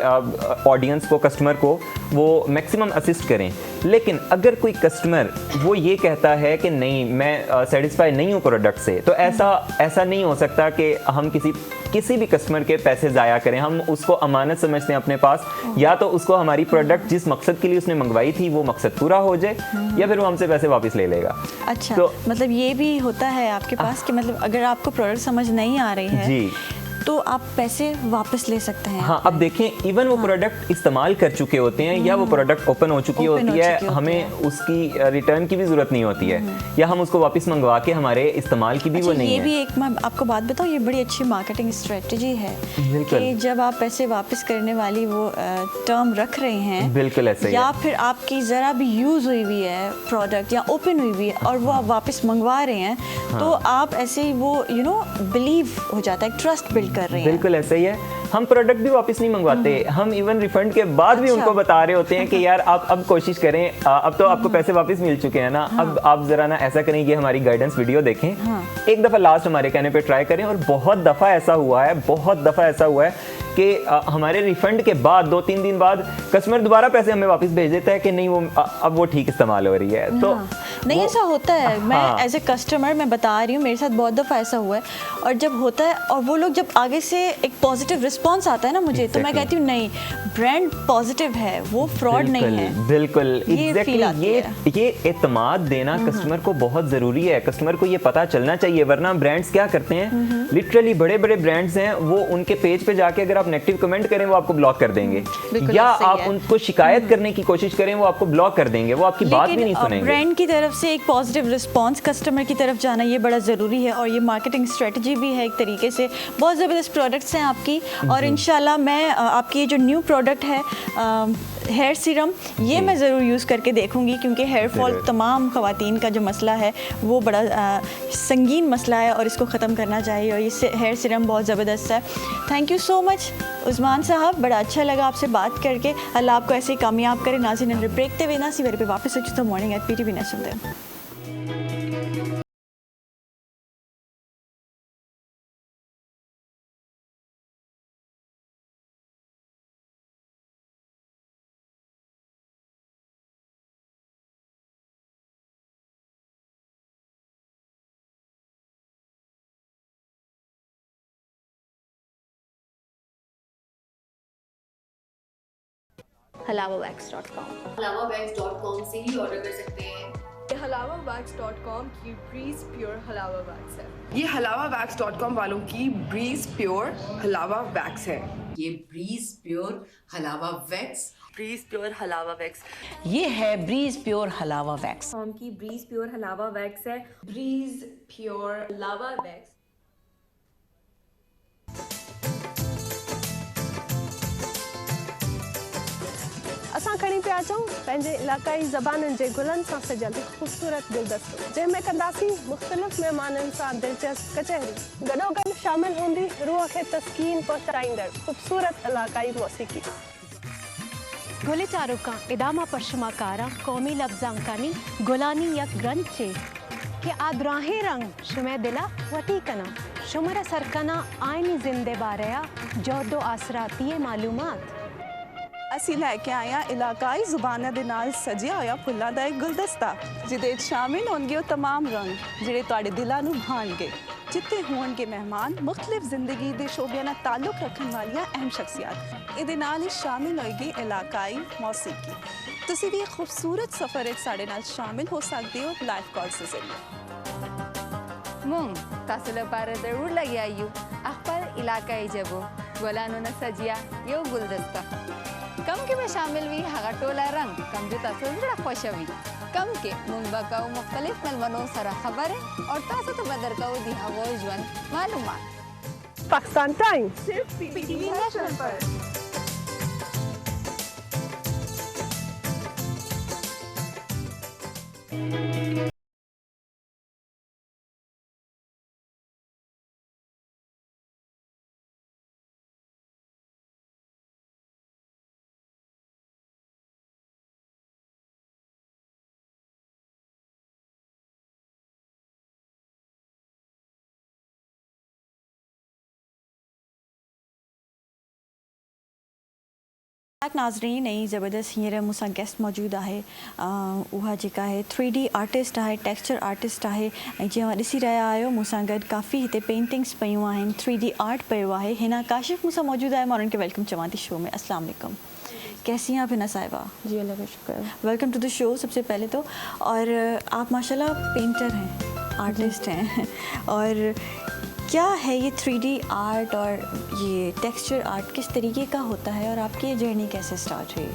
ऑडियंस को, कस्टमर को वो मैक्सिमम असिस्ट करें। लेकिन अगर कोई कस्टमर वो ये कहता है कि नहीं, मैं सेटिस्फाई नहीं हूँ प्रोडक्ट से, तो ऐसा नहीं हो सकता कि हम किसी भी कस्टमर के पैसे ज़ाया करें। हम उसको अमानत समझते हैं अपने पास, या तो उसको हमारी प्रोडक्ट जिस मकसद के लिए उसने मंगवाई थी वो मकसद पूरा हो जाए, या फिर वो हमसे पैसे वापस ले लेगा। अच्छा, तो मतलब ये भी होता है आपके पास कि मतलब अगर आपको प्रोडक्ट समझ नहीं आ रही है जी, तो आप पैसे वापस ले सकते हैं। हाँ, अब देखें, इवन वो प्रोडक्ट इस्तेमाल कर चुके होते हैं या वो प्रोडक्ट ओपन हो चुकी होती है, हमें उसकी रिटर्न की भी ज़रूरत नहीं होती है, या हम उसको वापस मंगवा के हमारे इस्तेमाल की भी वो नहीं ये है। भी एक, मैं आपको बात बताऊँ, ये बड़ी अच्छी मार्केटिंग स्ट्रेटजी है कि जब आप पैसे वापस करने वाली वो टर्म रख रहे हैं, बिल्कुल ऐसा ही या है। फिर आपकी ज़रा भी यूज़ हुई हुई है प्रोडक्ट या ओपन हुई हुई है और वो आप वापस मंगवा रहे हैं, तो आप ऐसे ही वो बिलीव हो जाता है, ट्रस्ट बिल्ड कर रहे हैं। बिल्कुल ऐसा ही है। हम प्रोडक्ट भी वापस नहीं मंगवाते, हम इवन रिफंड के बाद भी उनको बता रहे होते हैं कि यार आप अब कोशिश करें, अब तो आपको पैसे वापस मिल चुके हैं ना, अब आप जरा ना ऐसा करें, ये हमारी गाइडेंस वीडियो देखें, एक दफ़ा लास्ट हमारे कहने पे ट्राई करें। और बहुत दफ़ा ऐसा हुआ है कि हमारे रिफंड के बाद 2-3 दिन बाद कस्टमर दोबारा पैसे हमें वापस भेज देता है कि नहीं, वो अब वो ठीक इस्तेमाल हो रही है। तो नहीं, ऐसा होता है। मैं एज ए कस्टमर मैं बता रही हूँ, मेरे साथ बहुत दफ़ा ऐसा हुआ है। और जब होता है और वो लोग जब आगे से एक पॉजिटिव रिस्पॉन्स आता है ना मुझे, तो मैं कहती हूँ नहीं, ब्रांड पॉजिटिव है, वो फ्रॉड नहीं है। बिल्कुल, एग्जैक्टली, ये एतमाद देना कस्टमर को बहुत ज़रूरी है। कस्टमर को ये पता चलना चाहिए, वरना ब्रांड्स क्या करते हैं, लिटरली बड़े बड़े ब्रांड्स हैं, वो उनके पेज पे जाके अगर आप नेगेटिव कमेंट करें वो आपको ब्लॉक कर देंगे, या आप उनको शिकायत करने की कोशिश करें वो आपको ब्लॉक कर देंगे, वो आपकी बात भी नहीं सुनेंगे। ब्रांड की तरफ से एक पॉजिटिव रिस्पांस कस्टमर की तरफ जाना ये बड़ा ज़रूरी है, और ये मार्केटिंग स्ट्रेटजी भी है एक तरीके से। बहुत ज़बरदस्त प्रोडक्ट्स हैं आपकी, और इंशाल्लाह मैं आपकी ये जो न्यू प्रोडक्ट है हेयर सीरम, ये मैं ज़रूर यूज़ करके देखूंगी, क्योंकि हेयर फॉल तमाम ख़वातीन का जो मसला है वो बड़ा संगीन मसला है और इसको ख़त्म करना चाहिए, और ये हेयर सीरम बहुत ज़बरदस्त है। Thank you so much Usman साहब, बड़ा अच्छा लगा आपसे बात करके। अल्लाह आपको ऐसे ही कामयाब करे। नाज़रीन, ब्रेक ते वेना सी वेरे पे वापस अचूं तो मॉर्निंग एट PTV नेशनल ते। halawawax.com halawawax.com से ही ऑर्डर कर सकते हैं। halawawax.com की ब्रीज प्योर हलावा वैक्स है। ये halawawax.com वालों की ब्रीज प्योर हलावा वैक्स है। ये ब्रीज प्योर हलावा वैक्स, ब्रीज प्योर हलावा वैक्स, ये है ब्रीज प्योर हलावा वैक्स। की ब्रीज प्योर हलावा वैक्स है। ब्रीज प्योर हलावा वैक्स। असां खणी पिया अचूं पंहिंजे इलाक़ाई ज़बानुनि जे गुलनि सां सजियल हिकु ख़ूबसूरत गुलदस्तो, जंहिंमें कंदासीं मुख़्तलिफ़ महिमाननि सां दिलचस्प कचहरी। गॾोगॾु शामिल हूंदी रूह खे तस्कीन पहुचाईंदड़ ख़ूबसूरत इलाक़ाई मौसीक़ी। गुले चारुका इदामा परशुमाकारा कौमी लफ्जांकानी गुलानी यक ग्रंथ चे के आदराहे रंग शुमे दिला वती कना शुमर सरकना आयनी जिंदे बारया जोदो आसराती मालूमात। ਅਸੀਂ ਲੈ ਕੇ ਆਏ ਹਾਂ ਇਲਾਕਾਈ ਜ਼ੁਬਾਨਾਂ ਦੇ ਨਾਲ ਸਜਿਆ ਹੋਇਆ ਫੁੱਲਾਂ ਦਾ ਇੱਕ ਗੁਲਦਸਤਾ, ਜਿਹਦੇ ਵਿੱਚ ਸ਼ਾਮਿਲ ਹੋਣਗੇ ਉਹ तमाम ਰੰਗ ਜਿਹੜੇ ਤੁਹਾਡੇ ਦਿਲਾਂ ਨੂੰ ਭਾਣਗੇ, ਜਿੱਥੇ ਹੋਣਗੇ ਮਹਿਮਾਨ ਮੁxtਲਿਫ ਜ਼ਿੰਦਗੀ ਦੇ ਸ਼ੋਬਿਆਂ ਨਾਲ ਤਾਲੁਕ ਰੱਖਣ ਵਾਲੀਆਂ ਅਹਿਮ ਸ਼ਖਸੀਅਤ। ਇਹਦੇ ਨਾਲ ਹੀ ਸ਼ਾਮਿਲ ਹੋਏਗੀ ਇਲਾਕਾਈ ਮੌਸੀਕੀ। ਤੁਸੀਂ ਵੀ ਇੱਕ ਖੂਬਸੂਰਤ ਸਫ਼ਰ ਵਿੱਚ ਸਾਡੇ ਨਾਲ ਸ਼ਾਮਿਲ ਹੋ ਸਕਦੇ ਹੋ ਲਾਈਵ ਕਾਲ ਦੇ ਜ਼ਰੀਏ। मूंग तासुल पारे जरूर लगी आयु अखबार इलाकाई जबो गोलानो न सजिया यो गुलदस्ता कम के में शामिल हुई हगा टोला रंग कम जो तासुल जरा खुशवी कम के मूंग बकाऊ मुख्तलिफ मेलमनों सरा खबर है और तासु तो बदर का दिहा वो जवन मालूमात। पाकिस्तान टाइम्स सिर्फ PTV नेशनल पर। नाज़रीन नई ज़बरदस्त हींअर मूंसां गेस्ट मौजूद है उहा जेका है 3D आर्टिस्ट है टेक्सचर आर्टिस्ट है जीअं ॾिसी रहा आहियो मूंसां गॾु काफ़ी हिते पेंटिंग्स पयूं आहिनि 3D आर्ट पियो है हिना काशिफ मूंसां मौजूद है मां उन्हनि खे वेलकम चवां थी शो में। अस्सलाम वालेकुम, कैसी हैं आप हिना साहिबा? जी अल्लाह का शुक्र। वेलकम टू द शो सबसे पहले तो। और आप माशाल्लाह पेंटर हैं, आर्टिस्ट हैं, और क्या है ये 3D आर्ट और ये टेक्सचर आर्ट किस तरीके का होता है और आपकी ये जर्नी कैसे स्टार्ट हुई?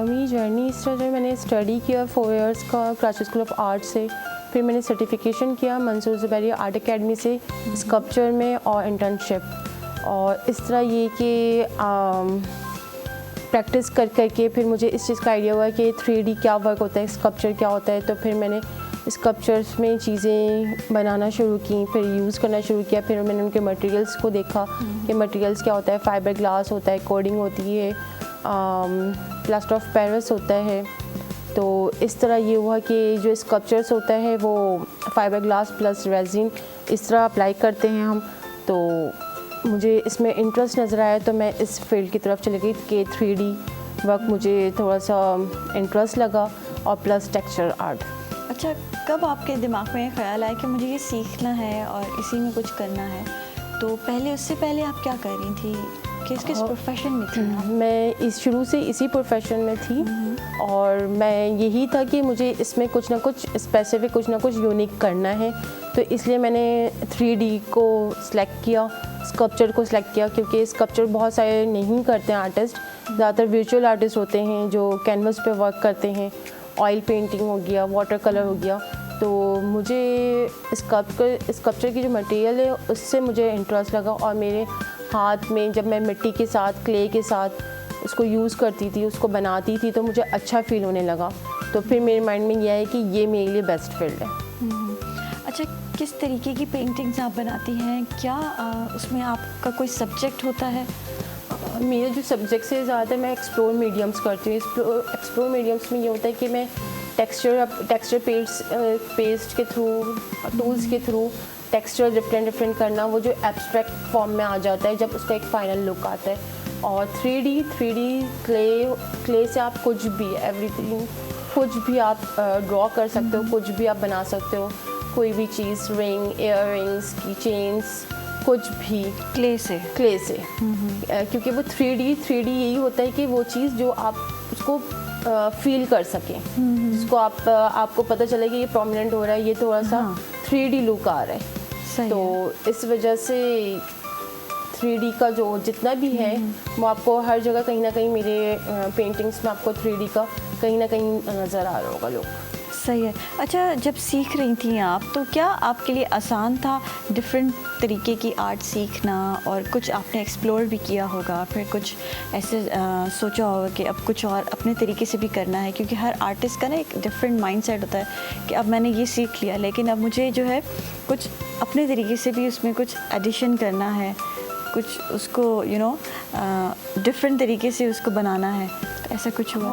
मेरी जर्नी स्टार्ट है, मैंने स्टडी किया 4 इयर्स का क्राची स्कूल ऑफ आर्ट से, फिर मैंने सर्टिफिकेशन किया मंसूर ज़ुबैरी आर्ट एकेडमी से स्कल्पचर में और इंटर्नशिप। और इस तरह ये कि प्रैक्टिस कर करके फिर मुझे इस चीज़ का आइडिया हुआ कि 3D क्या वर्क होता है, स्कल्पचर क्या होता है। तो फिर मैंने स्कल्पचर्स में चीज़ें बनाना शुरू की, फिर यूज़ करना शुरू किया। फिर मैंने उनके मटेरियल्स को देखा कि मटेरियल्स क्या होता है, फाइबर ग्लास होता है, कोडिंग होती है, प्लास्टर ऑफ पेरिस होता है। तो इस तरह ये हुआ कि जो स्कल्पचर्स होता है वो फाइबर ग्लास प्लस रेजिन इस तरह अप्लाई करते हैं हम। तो मुझे इसमें इंटरेस्ट नज़र आया तो मैं इस फील्ड की तरफ चली गई कि 3D वर्क मुझे थोड़ा सा इंटरेस्ट लगा और प्लस टेक्सचर आर्ट। अच्छा, कब आपके दिमाग में ख्याल आया कि मुझे ये सीखना है और इसी में कुछ करना है? तो पहले उससे पहले आप क्या कर रही थी, किस प्रोफेशन में थी आप? मैं शुरू से इसी प्रोफेशन में थी और मैं यही था कि मुझे इसमें कुछ ना कुछ स्पेसिफिक, कुछ ना कुछ यूनिक करना है। तो इसलिए मैंने 3D को सिलेक्ट किया, स्कल्पचर को सिलेक्ट किया, क्योंकि स्कल्पचर बहुत सारे नहीं करते हैं आर्टिस्ट, ज़्यादातर वर्चुअल आर्टिस्ट होते हैं जो कैनवस पे वर्क करते हैं। ऑयल पेंटिंग हो गया, वाटर कलर हो गया। तो मुझे स्कल्पचर की जो मटेरियल है उससे मुझे इंटरेस्ट लगा और मेरे हाथ में जब मैं मिट्टी के साथ, क्ले के साथ उसको यूज़ करती थी, उसको बनाती थी, तो मुझे अच्छा फील होने लगा। तो फिर मेरे माइंड में यह है कि ये मेरे लिए बेस्ट फील्ड है। अच्छा, किस तरीके की पेंटिंग्स आप बनाती हैं? क्या उसमें आपका कोई सब्जेक्ट होता है? मेरे जो सब्जेक्ट्स है ज़्यादातर मैं एक्सप्लोर मीडियम्स करती हूँ। एक्सप्लोर मीडियम्स में ये होता है कि मैं टेक्सचर पेस्ट के थ्रू, टूल्स के थ्रू टेक्सचर डिफरेंट करना, वो जो एब्स्ट्रैक्ट फॉर्म में आ जाता है जब उसका एक फ़ाइनल लुक आता है। और 3D क्ले से आप कुछ भी, एवरीथिंग, कुछ भी आप ड्रॉ कर सकते हो, कुछ भी आप बना सकते हो, कोई भी चीज़, रिंग, इयर रिंग्स, की चेन्स, कुछ भी क्ले से क्योंकि वो 3D यही होता है कि वो चीज़ जो आप उसको फील कर सकें, जिसको आपको पता चले कि ये प्रोमिनेंट हो रहा है, ये थोड़ा सा 3D लुक आ रहा है। तो इस वजह से 3D का जो जितना भी है वो आपको हर जगह कहीं ना कहीं मेरे पेंटिंग्स में आपको 3D का कहीं ना कहीं नज़र आ रहा होगा लोग। सही है। अच्छा, जब सीख रही थी आप तो क्या आपके लिए आसान था डिफरेंट तरीके की आर्ट सीखना, और कुछ आपने एक्सप्लोर भी किया होगा, फिर कुछ ऐसे सोचा होगा कि अब कुछ और अपने तरीके से भी करना है, क्योंकि हर आर्टिस्ट का ना एक डिफरेंट माइंडसेट होता है कि अब मैंने ये सीख लिया लेकिन अब मुझे जो है कुछ अपने तरीके से भी उसमें कुछ एडिशन करना है, कुछ उसको डिफरेंट तरीके से उसको बनाना है। तो ऐसा कुछ हुआ?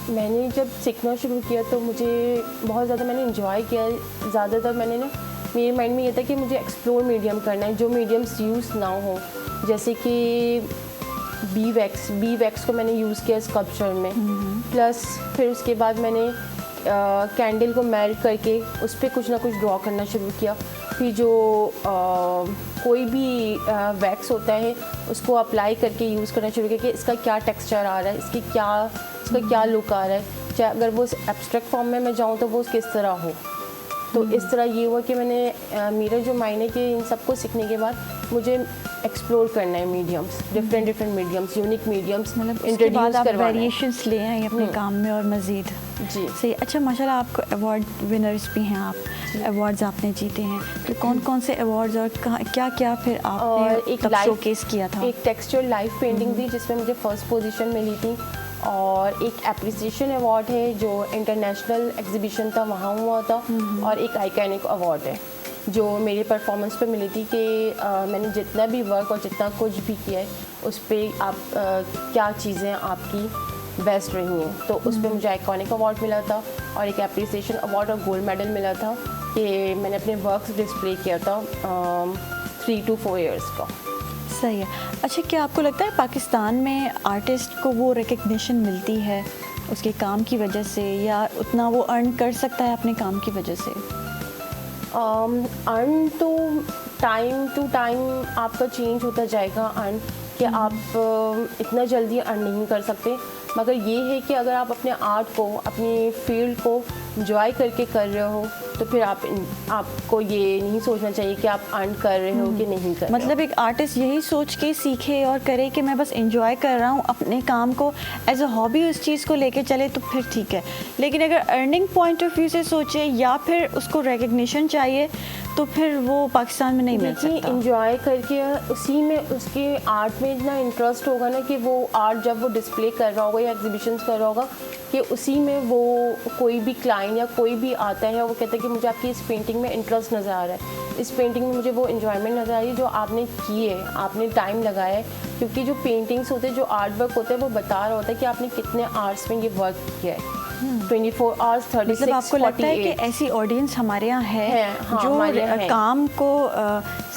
मैंने जब सीखना शुरू किया तो मुझे बहुत ज़्यादा मैंने इंजॉय किया। ज़्यादातर मैंने मेरे माइंड में ये था कि मुझे एक्सप्लोर मीडियम करना है जो मीडियम्स यूज़ ना हो, जैसे कि बी वैक्स को मैंने यूज़ किया स्कल्पचर में, प्लस फिर उसके बाद मैंने कैंडल को मेल्ट करके उस पर कुछ ना कुछ ड्रॉ करना शुरू किया। फिर जो कोई भी वैक्स होता है उसको अप्लाई करके यूज़ करना शुरू किया कि इसका क्या टेक्सचर आ रहा है, इसका क्या लुक आ रहा है, चाहे अगर वो एब्स्ट्रैक्ट फॉर्म में मैं जाऊँ तो वो किस तरह हो। तो इस तरह ये हुआ कि मैंने मेरा जो मायने कि इन सबको सीखने के बाद मुझे एक्सप्लोर करना है mediums, different mediums, unique mediums, मतलब उसके बाद आप वेरिएशंस ले आए अपने काम में और मज़ीद। जी सही। अच्छा, माशाल्लाह आपको अवार्ड विनर्स भी हैं, आप अवार्ड्स आपने जीते हैं, तो कौन से अवार्ड्स और क्या फिर आपने तब शोकेस किया था? एक टेक्सचर लाइव पेंटिंग थी जिसमें मुझे फर्स्ट पोजीशन मिली थी, और एक एप्रिसिएशन अवार्ड है जो इंटरनेशनल एग्जीबिशन था वहाँ हुआ था, और एक आइकॉनिक अवार्ड है जो मेरी परफॉर्मेंस पे मिली थी कि मैंने जितना भी वर्क और जितना कुछ भी किया है उस पर आप क्या चीज़ें आपकी बेस्ट रही हैं। तो उस पर मुझे आइकॉनिक अवार्ड मिला था और एक एप्रिसिएशन अवार्ड और गोल्ड मेडल मिला था कि मैंने अपने वर्क्स डिस्प्ले किया था 3 to 4 इयर्स का। सही है। अच्छा, क्या आपको लगता है पाकिस्तान में आर्टिस्ट को वो रिकग्निशन मिलती है उसके काम की वजह से, या उतना वो अर्न कर सकता है अपने काम की वजह से? अर्न तो टाइम टू टाइम आपका चेंज होता जाएगा अर्न, कि आप इतना जल्दी अर्न नहीं कर सकते, मगर ये है कि अगर आप अपने आर्ट को, अपनी फील्ड को इंजॉय करके कर रहे हो तो फिर आपको ये नहीं सोचना चाहिए कि आप अर्न कर रहे हो कि नहीं कर रहे हो। मतलब एक आर्टिस्ट यही सोच के सीखे और करे कि मैं बस एंजॉय कर रहा हूँ अपने काम को, एज अ हॉबी उस चीज़ को लेके चले तो फिर ठीक है। लेकिन अगर अर्निंग पॉइंट ऑफ व्यू से सोचे या फिर उसको रिकग्निशन चाहिए तो फिर वो पाकिस्तान में नहीं मिल सकता। इंजॉय करके उसी में उसके आर्ट में इतना इंटरेस्ट होगा ना कि वो आर्ट जब वो डिस्प्ले कर रहा होगा या एग्जीबिशंस कर रहा होगा कि उसी में वो कोई भी क्लाइंट या कोई भी आता है वो कहता है कि मुझे आपकी इस पेंटिंग में इंटरेस्ट नज़र आ रहा है, इस पेंटिंग में मुझे वो इन्जॉयमेंट नज़र आ रही है जो आपने की है, आपने टाइम लगाया है। क्योंकि जो पेंटिंग्स होते हैं, जो आर्ट वर्क होता है, वो बता रहा होता है कि आपने कितने आवर्स में ये वर्क किया है। 24 आवर्स 36 मतलब आपको लगता है कि ऐसी ऑडियंस हमारे यहाँ है हाँ, जो काम को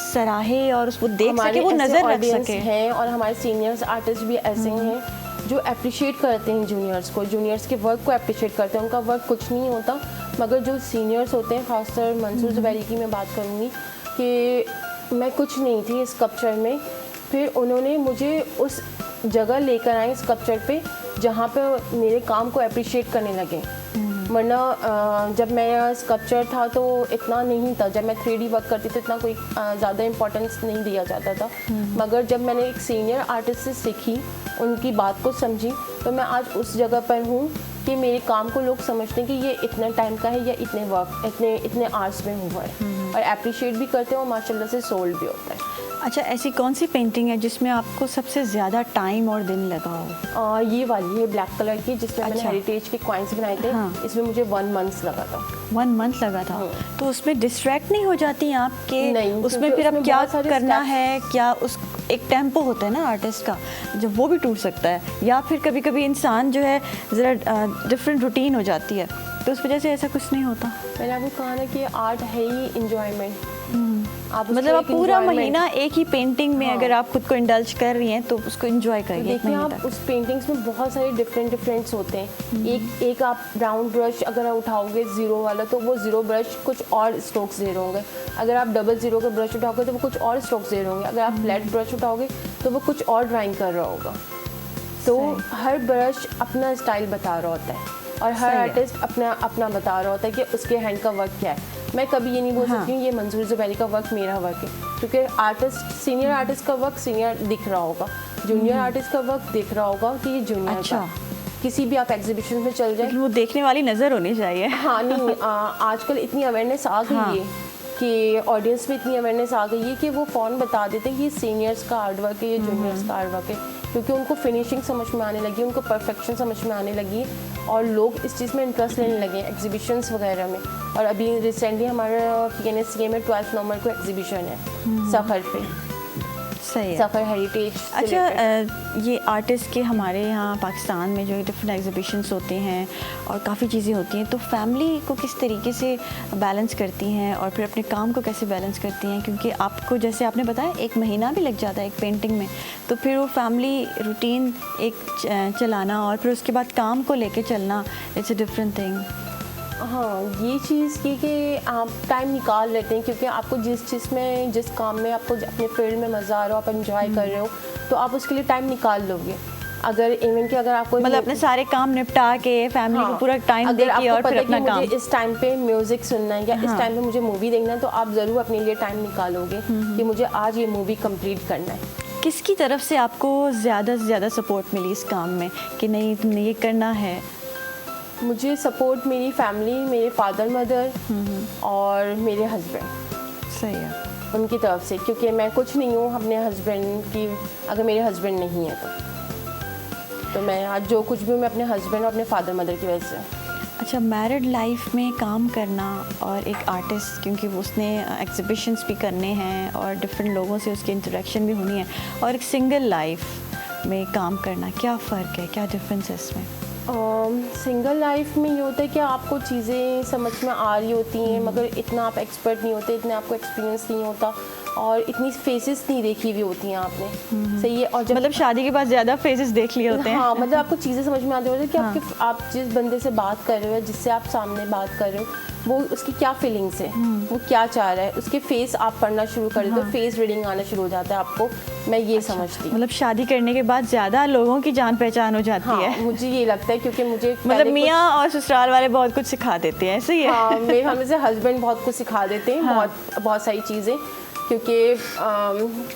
सराहे और उसको देख सके, वो नज़र रख सके हैं। और हमारे सीनियर्स आर्टिस्ट भी ऐसे हैं जो अप्रिशिएट करते हैं जूनियर्स को, जूनियर्स के वर्क को अप्रिशिएट करते हैं। उनका वर्क कुछ नहीं होता, मगर जो सीनियर्स होते हैं, खासकर मंसूर ज़ुबैरी की मैं बात करूँगी कि मैं कुछ नहीं थी स्कल्पचर में, फिर उन्होंने मुझे उस जगह लेकर आए स्कल्पचर पे जहाँ पे मेरे काम को अप्रिशिएट करने लगे। वरना जब मैं स्कल्पचर था तो इतना नहीं था, जब मैं 3D वर्क करती थी इतना कोई ज़्यादा इम्पोर्टेंस नहीं दिया जाता था। मगर जब मैंने एक सीनियर आर्टिस्ट से सीखी, उनकी बात को समझी, तो मैं आज उस जगह पर हूँ कि मेरे काम को लोग समझते हैं कि ये इतना टाइम का है या इतने आवर्स में हुआ है, और अप्रिशिएट भी करते हैं और माशाल्लाह से सोल्ड भी होता है। अच्छा, ऐसी कौन सी पेंटिंग है जिसमें आपको सबसे ज़्यादा टाइम और दिन लगा हो? ये वाली है ब्लैक कलर की, जिसमें मैंने हेरिटेज के कॉइन्स बनाए थे। इसमें मुझे 1 मंथ लगा था। 1 मंथ लगा था। तो उसमें डिस्ट्रैक्ट नहीं हो जाती हैं आप कि नहीं, उसमें फिर अब क्या करना है, क्या उस एक टेम्पो होता है ना आर्टिस्ट का, जब वो भी टूट सकता है, या फिर कभी कभी इंसान जो है ज़रा डिफरेंट रूटीन हो जाती है, तो उस वजह से ऐसा कुछ नहीं होता? मैंने आपको कहा ना कि आर्ट है ही इंजॉयमेंट। मतलब आप पूरा महीना एक ही पेंटिंग में अगर आप खुद को इंडल्ज कर रही हैं तो उसको एंजॉय करिए। देखिए आप उस पेंटिंग्स में बहुत सारे डिफरेंट्स होते हैं। एक आप ब्राउन ब्रश अगर आप उठाओगे ज़ीरो वाला तो वो ज़ीरो ब्रश कुछ और स्ट्रोक्स दे रहे होंगे, अगर आप डबल ज़ीरो का ब्रश उठाओगे तो वो कुछ और स्ट्रोक्स दे रहे होंगे, अगर आप फ्लैट ब्रश उठाओगे तो वो कुछ और ड्राइंग कर रहा होगा। तो हर ब्रश अपना स्टाइल बता रहा होता है और हर आर्टिस्ट अपना बता रहा होता है कि उसके हैंड का वर्क क्या है। मैं कभी ये नहीं बोल सकती हूँ ये मंसूर ज़ुबैरी का वर्क मेरा वर्क है, क्योंकि सीनियर आर्टिस्ट का वर्क सीनियर दिख रहा होगा, जूनियर आर्टिस्ट का वर्क दिख रहा होगा कि ये जूनियर का। किसी भी आप एग्जीबिशन में चल जाए, वो देखने वाली नज़र होनी चाहिए। हाँ नहीं, आजकल इतनी अवेयरनेस आ गई है कि ऑडियंस में इतनी अवेयरनेस आ गई है कि वो फ़ौरन बता देते हैं कि ये सीनियर्स का आर्ट वर्क है, ये जूनियर्स का आर्ट वर्क है, क्योंकि उनको फिनिशिंग समझ में आने लगी, उनको परफेक्शन समझ में आने लगी और लोग इस चीज़ में इंटरेस्ट लेने लगे एग्जीबिशंस वगैरह में। और अभी रिसेंटली हमारा PNSCA में 12 नवंबर को एग्जीबिशन है सफ़र पे, सही है, सफ़र हेरिटेज। अच्छा, ये आर्टिस्ट के हमारे यहाँ पाकिस्तान में जो डिफरेंट एग्जीबिशंस होते हैं और काफ़ी चीज़ें होती हैं, तो फैमिली को किस तरीके से बैलेंस करती हैं और फिर अपने काम को कैसे बैलेंस करती हैं? क्योंकि आपको जैसे आपने बताया 1 महीना भी लग जाता है एक पेंटिंग में, तो फिर वो फैमिली रूटीन एक चलाना और फिर उसके बाद काम को लेके चलना, इट्स अ डिफरेंट थिंग। हाँ, ये चीज़ की कि आप टाइम निकाल लेते हैं, क्योंकि आपको जिस चीज़ में, जिस काम में आपको अपने फील्ड में मज़ा आ रहा हो, आप एंजॉय कर रहे हो, तो आप उसके लिए टाइम निकाल लोगे। अगर इवन कि अगर आपको मतलब अपने सारे काम निपटा के फैमिली को पूरा टाइम देके और फिर अपना काम, इस टाइम पे म्यूज़िक सुनना है या इस टाइम पे मुझे मूवी देखना है, तो आप ज़रूर अपने लिए टाइम निकालोगे कि मुझे आज ये मूवी कंप्लीट करना है। किसकी तरफ से आपको ज़्यादा से ज़्यादा सपोर्ट मिली इस काम में कि नहीं तुमने ये करना है? मुझे सपोर्ट मेरी फैमिली, मेरे फादर मदर और मेरे हस्बैंड, सही है, उनकी तरफ से, क्योंकि मैं कुछ नहीं हूँ अपने हस्बैंड की, अगर मेरे हस्बैंड नहीं है तो मैं आज जो कुछ भी हूँ मैं अपने हस्बैंड और अपने फादर मदर की वजह से। अच्छा, मैरिड लाइफ में काम करना और एक आर्टिस्ट, क्योंकि उसने एग्जीबिशंस भी करने हैं और डिफरेंट लोगों से उसकी इंटरेक्शन भी होनी है, और एक सिंगल लाइफ में काम करना, क्या फ़र्क है, क्या डिफरेंस है इसमें? सिंगल लाइफ में ये होता है कि आपको चीज़ें समझ में आ रही होती हैं, मगर इतना आप एक्सपर्ट नहीं होते, इतना आपको एक्सपीरियंस नहीं होता, और इतनी फेसेस नहीं देखी हुई होती हैं आपने, सही है। और जब मतलब शादी के बाद ज़्यादा फेसेस देख लिए होते हैं। हाँ, मतलब आपको चीज़ें समझ में आती होती है कि आप जिस बंदे से बात कर रहे हो, जिससे आप सामने बात कर रहे हो, वो उसकी क्या फीलिंग्स है, वो क्या चाह रहा है, उसके फेस आप पढ़ना शुरू कर देते हो, फेस रीडिंग आना शुरू हो जाता है आपको। मैं ये समझती हूँ, मतलब शादी करने के बाद ज़्यादा लोगों की जान पहचान हो जाती है। मुझे ये लगता है, क्योंकि मुझे मतलब मियाँ और ससुराल वाले बहुत कुछ सिखा देते हैं, ऐसे ही है। हाँ, मेरे हमें से हस्बैंड बहुत कुछ सिखा देते हैं, बहुत सारी चीज़ें, क्योंकि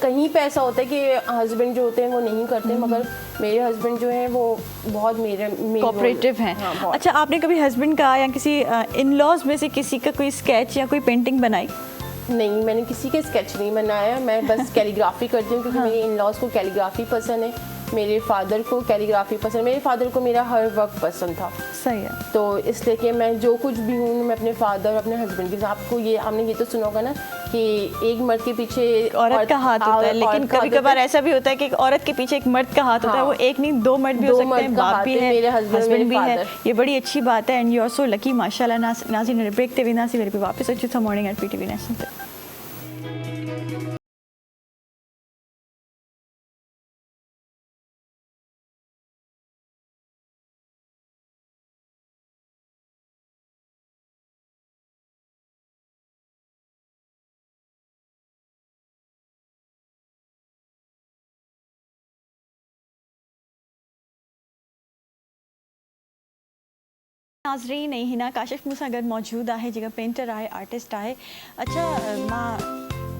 कहीं पे ऐसा होता है कि हस्बैंड जो होते हैं वो नहीं करते, मगर मेरे हस्बैंड जो हैं वो बहुत मेरे कोऑपरेटिव हैं। हाँ, अच्छा, आपने कभी हस्बैंड का या किसी इन लॉज में से किसी का कोई स्केच या कोई पेंटिंग बनाई? नहीं, मैंने किसी के स्केच नहीं बनाया, मैं बस कैलीग्राफी करती हूँ, क्योंकि मेरे इन लॉज को कैलीग्राफी पसंद है, मेरे फादर को कैलीग्राफी पसंद, मेरे फादर को मेरा हर वर्क पसंद था। सही है। तो इसलिए कि मैं जो कुछ भी हूँ, मैं अपने फादर और अपने हस्बैंड के साथ, आपने ये तो सुना होगा ना कि एक मर्द के पीछे औरत का हाथ होता है, लेकिन कभी कभार ऐसा भी होता है कि एक औरत के पीछे एक मर्द का हाथ होता है। वो एक नहीं, दो मर्द भी हो सकते हैं, बाप भी है, मेरे हस्बैंड भी है। ये बड़ी अच्छी बात है, and you are so lucky माशाल्लाह। नाज़रीन, ब्रेक ते विनासी मेरे पे वापस अच्छी था मॉर्निंग एट PTV नेशनल पे। नाज़रीन, हिना काशिफ मूंसां गॾु मौजूदु आहे, जेका पेंटर आहे, आर्टिस्ट आहे। अच्छा, मां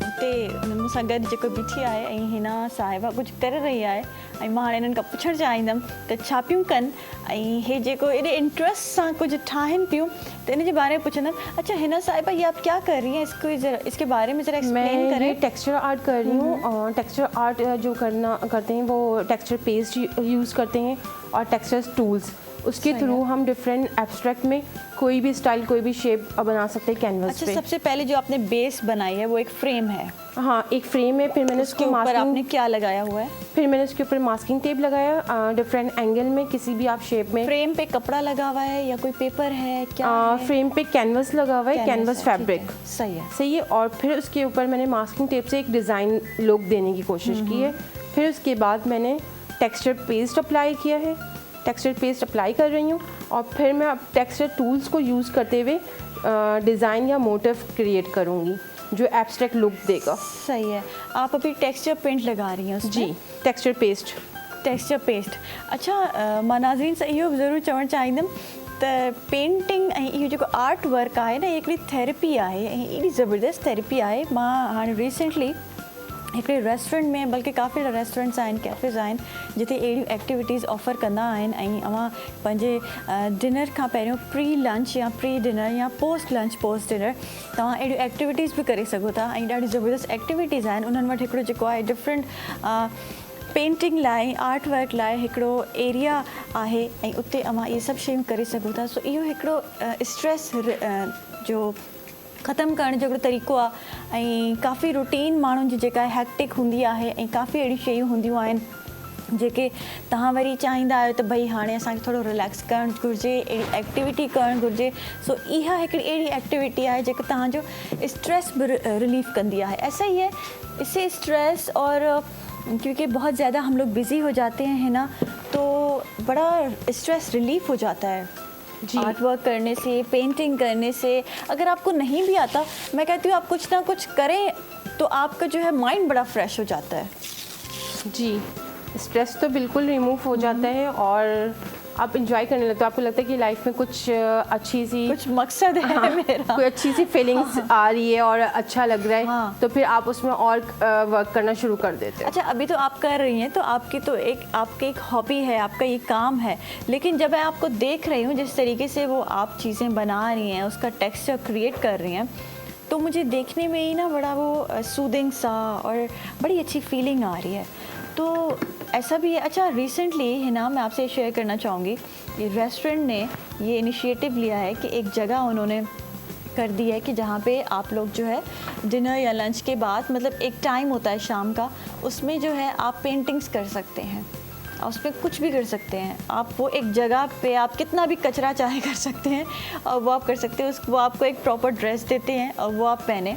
हुते मूंसां गॾु जेको बीठी आहे ऐं हिना साहिबा कुझु करे रही आहे, ऐं मां हाणे हिननि खां पुछणु चाहींदमि त छा पियूं कनि, ऐं हे जेको एॾे इंट्रस्ट सां कुझु ठाहिनि पियूं, त इन जे बारे में पुछंदमि। अच्छा हिना साहिबा, ये आप क्या कर रही हैं, इसके बारे में ज़रा एक्सप्लेन करें। मैं टेक्सचर आर्ट कर रही हूँ, और टेक्सचर आर्ट जो करते हैं वो टेक्सचर पेस्ट यूज़ करते हैं और टेक्सचर टूल्स, उसके थ्रू हम डिफरेंट एब्स्ट्रैक्ट में कोई भी स्टाइल, कोई भी शेप बना सकते हैं कैनवस पे। सबसे पहले जो आपने बेस बनाई है वो एक फ्रेम है। हाँ, एक फ्रेम है, फिर मैंने उसके ऊपर आपने क्या लगाया हुआ है? फिर मैंने उसके ऊपर मास्किंग टेप लगाया, डिफरेंट एंगल में, किसी भी आप शेप में। फ्रेम पे कपड़ा लगा हुआ है या कोई पेपर है, क्या है? फ्रेम पे कैनवस लगा हुआ है, कैनवस फैब्रिक। सही है। और फिर उसके ऊपर मैंने मास्किंग टेप से एक डिज़ाइन लुक देने की कोशिश की है। फिर उसके बाद मैंने टेक्सचर पेस्ट अप्लाई किया है, टेक्सचर पेस्ट अप्लाई कर रही हूँ, और फिर मैं अब टेक्सचर टूल्स को यूज़ करते हुए डिज़ाइन या मोटिव क्रिएट करूँगी जो एब्स्ट्रैक्ट लुक देगा। सही है। आप अभी टेक्सचर पेंट लगा रही हैं उसमें? जी, टेक्सचर पेस्ट। अच्छा, मां नाज़रीन सां इहो ज़रूरु चवणु चाहींदमि त पेंटिंग ऐं इहो जेको आर्ट वर्क आहे न, हिकिड़ी थेरेपी आहे, ऐं एॾी ज़बरदस्त थेरेपी आहे। मां हाणे रिसेंटली हिकिड़े रेस्टोरेंट में, बल्कि काफ़ी रेस्टोरेंट्स आहिनि, कैफ़ेज़ आहिनि, जिते अहिड़ियूं एक्टिविटीज़ ऑफ़र कंदा आहिनि, ऐं अवां पंहिंजे डिनर खां पहिरियों प्री लंच या प्री डिनर या पोस्ट लंच पोस्ट डिनर तव्हां अहिड़ियूं एक्टिविटीज़ बि करे सघो था, ऐं ॾाढी ज़बरदस्त एक्टिविटीज़ आहिनि। उन्हनि वटि हिकिड़ो जेको आहे डिफरेंट पेंटिंग लाइ, आर्ट वर्क लाइ हिकिड़ो एरिया आहे, ऐं उते अवां इहे सभु शयूं करे सघो था। सो इहो हिकिड़ो स्ट्रेस जो ख़तमु करण जो हिकिड़ो तरीक़ो आहे, ऐं काफ़ी रूटीन माण्हुनि जी जेका हैक्टिक हूंदी आहे, ऐं काफ़ी अहिड़ियूं शयूं हूंदियूं आहिनि जेके तव्हां वरी चाहींदा आहियो त भई हाणे असांखे थोरो रिलैक्स करणु घुरिजे, अहिड़ी एक्टिविटी करणु घुरिजे। सो इहा हिकिड़ी अहिड़ी एक्टिविटी आहे जेका तव्हांजो स्ट्रेस बि रिलीफ़ कंदी आहे। ऐसा ही है, इससे स्ट्रेस, और क्योंकि बहुत ज़्यादा हम लोग बिज़ी हो जाते हैं, है ना, तो बड़ा स्ट्रेस रिलीफ़ हो जाता है आर्ट वर्क करने से, पेंटिंग करने से। अगर आपको नहीं भी आता, मैं कहती हूँ आप कुछ ना कुछ करें तो आपका जो है माइंड बड़ा फ्रेश हो जाता है। जी, स्ट्रेस तो बिल्कुल रिमूव हो जाता है और आप इंजॉय करने लगते हो। आपको लगता है कि लाइफ में कुछ अच्छी सी, कुछ मकसद है, हाँ, मेरा कोई अच्छी सी फीलिंग्स आ रही है और अच्छा लग रहा है, हाँ। तो फिर आप उसमें और वर्क करना शुरू कर देते हैं। अच्छा, अभी तो आप कर रही हैं, तो आपकी तो आपकी एक हॉबी है, आपका ये काम है, लेकिन जब मैं आपको देख रही हूँ जिस तरीके से वो आप चीज़ें बना रही हैं, उसका टेक्सचर क्रिएट कर रही हैं, तो मुझे देखने में ही ना बड़ा वो सूदिंग सा और बड़ी अच्छी फीलिंग आ रही है। तो ऐसा भी है। अच्छा, रिसेंटली है ना, मैं आपसे शेयर करना चाहूँगी, ये रेस्टोरेंट ने ये इनिशिएटिव लिया है कि एक जगह उन्होंने कर दी है कि जहाँ पे आप लोग जो है डिनर या लंच के बाद, मतलब एक टाइम होता है शाम का, उसमें जो है आप पेंटिंग्स कर सकते हैं, उसमें कुछ भी कर सकते हैं आप। वो एक जगह पे आप कितना भी कचरा चाहे कर सकते हैं, और वो आप कर सकते हैं। वो आपको एक प्रॉपर ड्रेस देते हैं और वो आप पहने,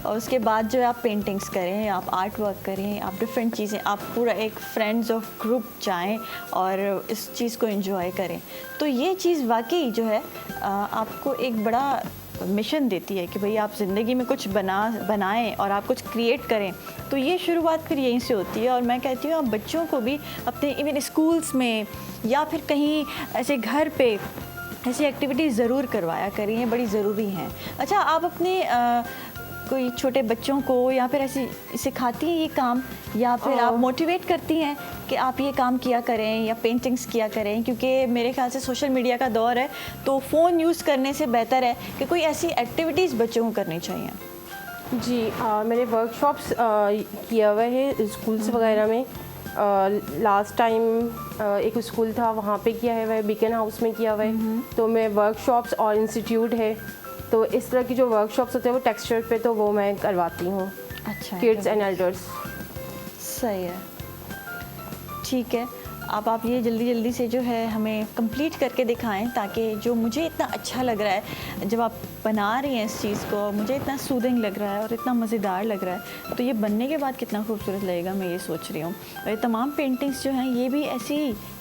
और उसके बाद जो है आप पेंटिंग्स करें, आप आर्ट वर्क करें, आप डिफरेंट चीज़ें, आप पूरा एक फ्रेंड्स ऑफ ग्रुप जाएं और इस चीज़ को एंजॉय करें। तो ये चीज़ वाकई जो है आपको एक बड़ा मिशन देती है कि भाई आप ज़िंदगी में कुछ बनाएं और आप कुछ क्रिएट करें। तो ये शुरुआत फिर यहीं से होती है। और मैं कहती हूँ आप बच्चों को भी अपने इवन स्कूल्स में या फिर कहीं ऐसे घर पे ऐसी एक्टिविटीज़ ज़रूर करवाया करें, ये बड़ी ज़रूरी हैं। अच्छा, आप अपने कोई छोटे बच्चों को या फिर ऐसे सिखाती हैं ये काम, या फिर आप मोटिवेट करती हैं कि आप ये काम किया करें या पेंटिंग्स किया करें? क्योंकि मेरे ख्याल से सोशल मीडिया का दौर है, तो फ़ोन यूज़ करने से बेहतर है कि कोई ऐसी एक्टिविटीज़ बच्चों को करनी चाहिए। जी, मैंने वर्कशॉप्स किया हुआ है स्कूल्स वगैरह में। लास्ट टाइम एक स्कूल था, वहाँ पे किया है, वह बीकन हाउस में किया हुआ है। तो मैं वर्कशॉप्स और इंस्टीट्यूट है, तो इस तरह की जो वर्कशॉप्स होते हैं वो टेक्सचर पे, तो वो मैं करवाती हूँ। अच्छा, किड्स एंड एल्डर्स। सही है, ठीक है। अब आप ये जल्दी से जो है हमें कंप्लीट करके दिखाएं, ताकि जो मुझे इतना अच्छा लग रहा है जब आप बना रही हैं इस चीज़ को, मुझे इतना सूदिंग लग रहा है और इतना मज़ेदार लग रहा है, तो ये बनने के बाद कितना खूबसूरत लगेगा, मैं ये सोच रही हूँ। और ये तमाम पेंटिंग्स जो हैं ये भी ऐसी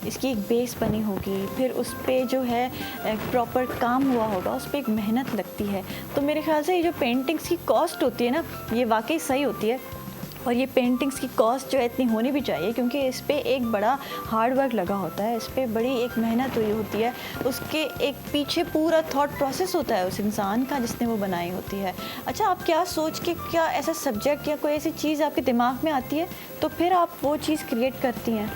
इसकी एक बेस बनी होगी, फिर उस पर जो है प्रॉपर काम हुआ होगा, उस पर एक मेहनत लगती है। तो मेरे ख्याल से ये जो पेंटिंग्स की कॉस्ट होती है ना, ये वाकई सही होती है। और ये पेंटिंग्स की कॉस्ट जो है इतनी होनी भी चाहिए, क्योंकि इस पे एक बड़ा हार्ड वर्क लगा होता है, इस पे बड़ी एक मेहनत हुई होती है, उसके एक पीछे पूरा थॉट प्रोसेस होता है उस इंसान का जिसने वो बनाई होती है। अच्छा, आप क्या सोच के, क्या ऐसा सब्जेक्ट या कोई ऐसी चीज़ आपके दिमाग में आती है तो फिर आप वो चीज़ क्रिएट करती हैं?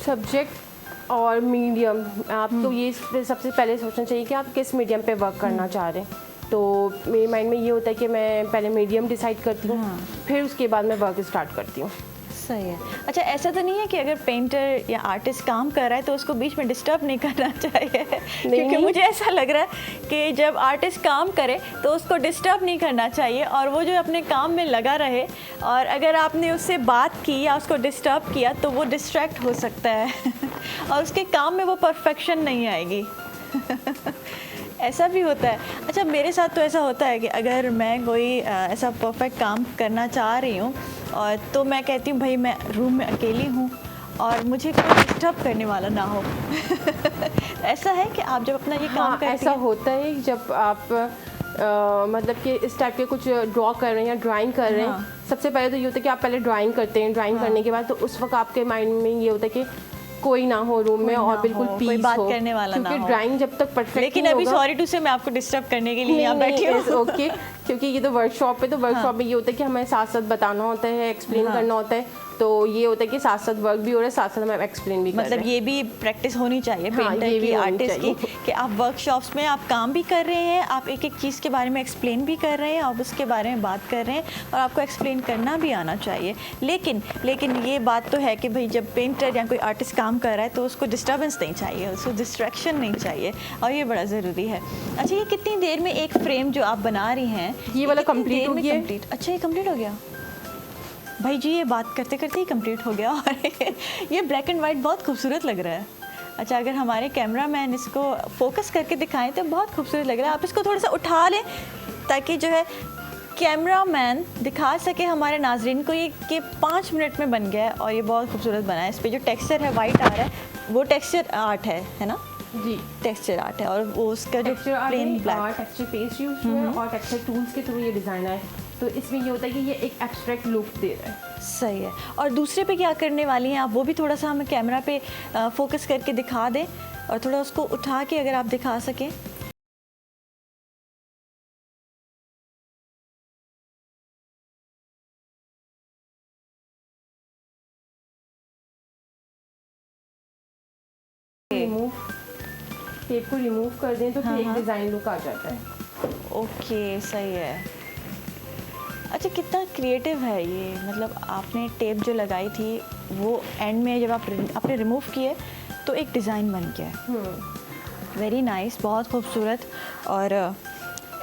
सब्जेक्ट और मीडियम, आपको ये सबसे पहले सोचना चाहिए कि आप किस मीडियम पे वर्क करना चाह रहे हैं। तो मेरे माइंड में ये होता है कि मैं पहले मीडियम डिसाइड करती हूँ, फिर उसके बाद मैं वर्क स्टार्ट करती हूँ। सही है। अच्छा, ऐसा तो नहीं है कि अगर पेंटर या आर्टिस्ट काम कर रहा है तो उसको बीच में डिस्टर्ब नहीं करना चाहिए? क्योंकि मुझे ऐसा लग रहा है कि जब आर्टिस्ट काम करे तो उसको डिस्टर्ब नहीं करना चाहिए, और वो जो अपने काम में लगा रहे, और अगर आपने उससे बात की या उसको डिस्टर्ब किया तो वो डिस्ट्रैक्ट हो सकता है और उसके काम में वो परफेक्शन नहीं आएगी। ऐसा भी होता है। अच्छा, मेरे साथ तो ऐसा होता है कि अगर मैं कोई ऐसा परफेक्ट काम करना चाह रही हूँ और तो मैं कहती हूँ भाई मैं रूम में अकेली हूँ और मुझे कोई डिस्टर्ब करने वाला ना हो। ऐसा है कि आप जब अपना ये काम करती हैं? ऐसा होता है जब आप मतलब कि इस टाइप के कुछ ड्रॉ कर रहे हैं या ड्राइंग कर रहे हैं। सबसे पहले तो ये होता है कि आप पहले ड्राइंग करते हैं, ड्राइंग करने के बाद तो उस वक्त आपके माइंड में ये होता है कि कोई ना हो रूम में और बिल्कुल पीस कोई बात हो, करने वाला ना हो, क्योंकि ड्राइंग जब तक परफेक्ट लेकिन अभी सॉरी टू से मैं आपको डिस्टर्ब करने के लिए यहाँ बैठी हूँ। ओके, क्योंकि ये तो वर्कशॉप है, तो वर्कशॉप में ये होता है कि हमें साथ साथ बताना होता है, एक्सप्लेन करना होता है। तो ये होता है कि साथ साथ वर्क भी हो रहा है, साथ साथ हम एक्सप्लेन भी कर रहे हैं। मतलब ये भी प्रैक्टिस होनी चाहिए पेंटर की, आर्टिस्ट की, कि आप वर्कशॉप्स में आप काम भी कर रहे हैं, आप एक एक चीज़ के बारे में एक्सप्लेन भी कर रहे हैं, आप उसके बारे में बात कर रहे हैं, और आपको एक्सप्लेन करना भी आना चाहिए। लेकिन ये बात तो है कि भाई जब पेंटर या कोई आर्टिस्ट काम कर रहा है तो उसको डिस्टर्बेंस नहीं चाहिए, उसको डिस्ट्रैक्शन नहीं चाहिए, और ये बड़ा ज़रूरी है। अच्छा, ये कितनी देर में एक फ्रेम जो आप बना रही हैं, ये वाला कंप्लीट हो गया? अच्छा, ये कंप्लीट हो गया भाई जी, ये बात करते करते ही कंप्लीट हो गया। और ये ब्लैक एंड वाइट बहुत खूबसूरत लग रहा है। अच्छा, अगर हमारे कैमरामैन इसको फोकस करके दिखाएं तो बहुत खूबसूरत लग रहा है। आप इसको थोड़ा सा उठा लें ताकि जो है कैमरामैन दिखा सके हमारे नाजरीन को ये कि 5 मिनट में बन गया है, और ये बहुत खूबसूरत बना है। इस पर जो टेक्सचर है वाइट आ रहा है, वो टेक्सचर आर्ट है ना? जी, टेक्सचर आर्ट है, और वो उसका जो plain black texture paste use हुआ है और टेक्सचर टूल्स के थ्रू ये डिज़ाइन है। तो इसमें ये होता है कि ये एक एब्स्ट्रैक्ट लुक दे रहा है। सही है। और दूसरे पे क्या करने वाली हैं आप, वो भी थोड़ा सा हमें कैमरा पे फोकस करके दिखा दें, और थोड़ा उसको उठा के अगर आप दिखा सकें। टेप को रिमूव कर दें तो फिर एक डिज़ाइन लुक आ जाता है। ओके, सही है। अच्छा, कितना क्रिएटिव है ये, मतलब आपने टेप जो लगाई थी वो एंड में जब आपने रिमूव किए तो एक डिज़ाइन बन गया। वेरी नाइस, बहुत खूबसूरत। और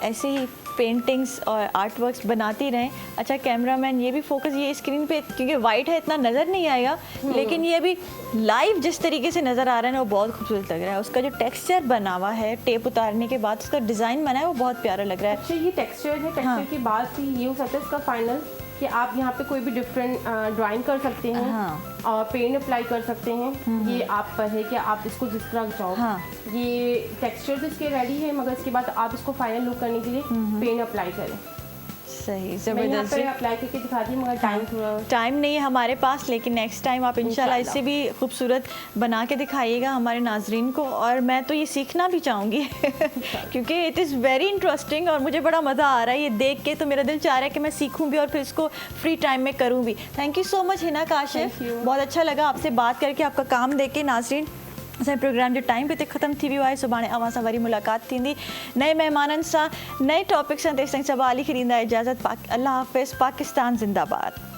ऐसे ही पेंटिंग्स और आर्ट वर्क्स बनाती रहें। अच्छा कैमरामैन ये भी फोकस ये स्क्रीन पे, क्योंकि वाइट है इतना नज़र नहीं आएगा, लेकिन ये अभी लाइव जिस तरीके से नज़र आ रहा है ना वो बहुत खूबसूरत लग रहा है। उसका जो टेक्सचर बना हुआ है टेप उतारने के बाद उसका डिज़ाइन बना है वो बहुत प्यारा लग रहा है। अच्छा ये टेक्सचर है, टेक्सचर की बात थी, ये हो सकता है इसका फाइनल कि आप यहाँ पे कोई भी डिफरेंट ड्राइंग कर सकते हैं और पेंट अप्लाई कर सकते हैं। ये आप पर है कि आप इसको जिस तरह चाहो। ये टेक्सचर तो इसके रेडी है, मगर इसके बाद आप इसको फाइनल लुक करने के लिए पेंट अप्लाई करें। सही, ज़बरदस्त अप्लाई करके दिखा दी, मगर टाइम नहीं है हमारे पास, लेकिन नेक्स्ट टाइम आप इंशाल्लाह इससे भी खूबसूरत बना के दिखाइएगा हमारे नाजरीन को। और मैं तो ये सीखना भी चाहूँगी क्योंकि इट इज़ वेरी इंटरेस्टिंग और मुझे बड़ा मज़ा आ रहा है ये देख के, तो मेरा दिल चाह रहा है कि मैं सीखूँ भी और फिर इसको फ्री टाइम में करूँ भी। Thank you so much Hina Kashif, बहुत अच्छा लगा आपसे बात करके, आपका काम देख के। नाजरीन असांजो प्रोग्राम जो टाइम पे ते ख़त्म थी वियो आहे। सुभाणे अवां सां वरी मुलाक़ात थींदी नए महिमाननि सां, नए टॉपिक सां। तेसिताईं सभु आली खे ॾींदा इजाज़त। अल्लाह हाफ़िज़। पाकिस्तान ज़िंदाबाद।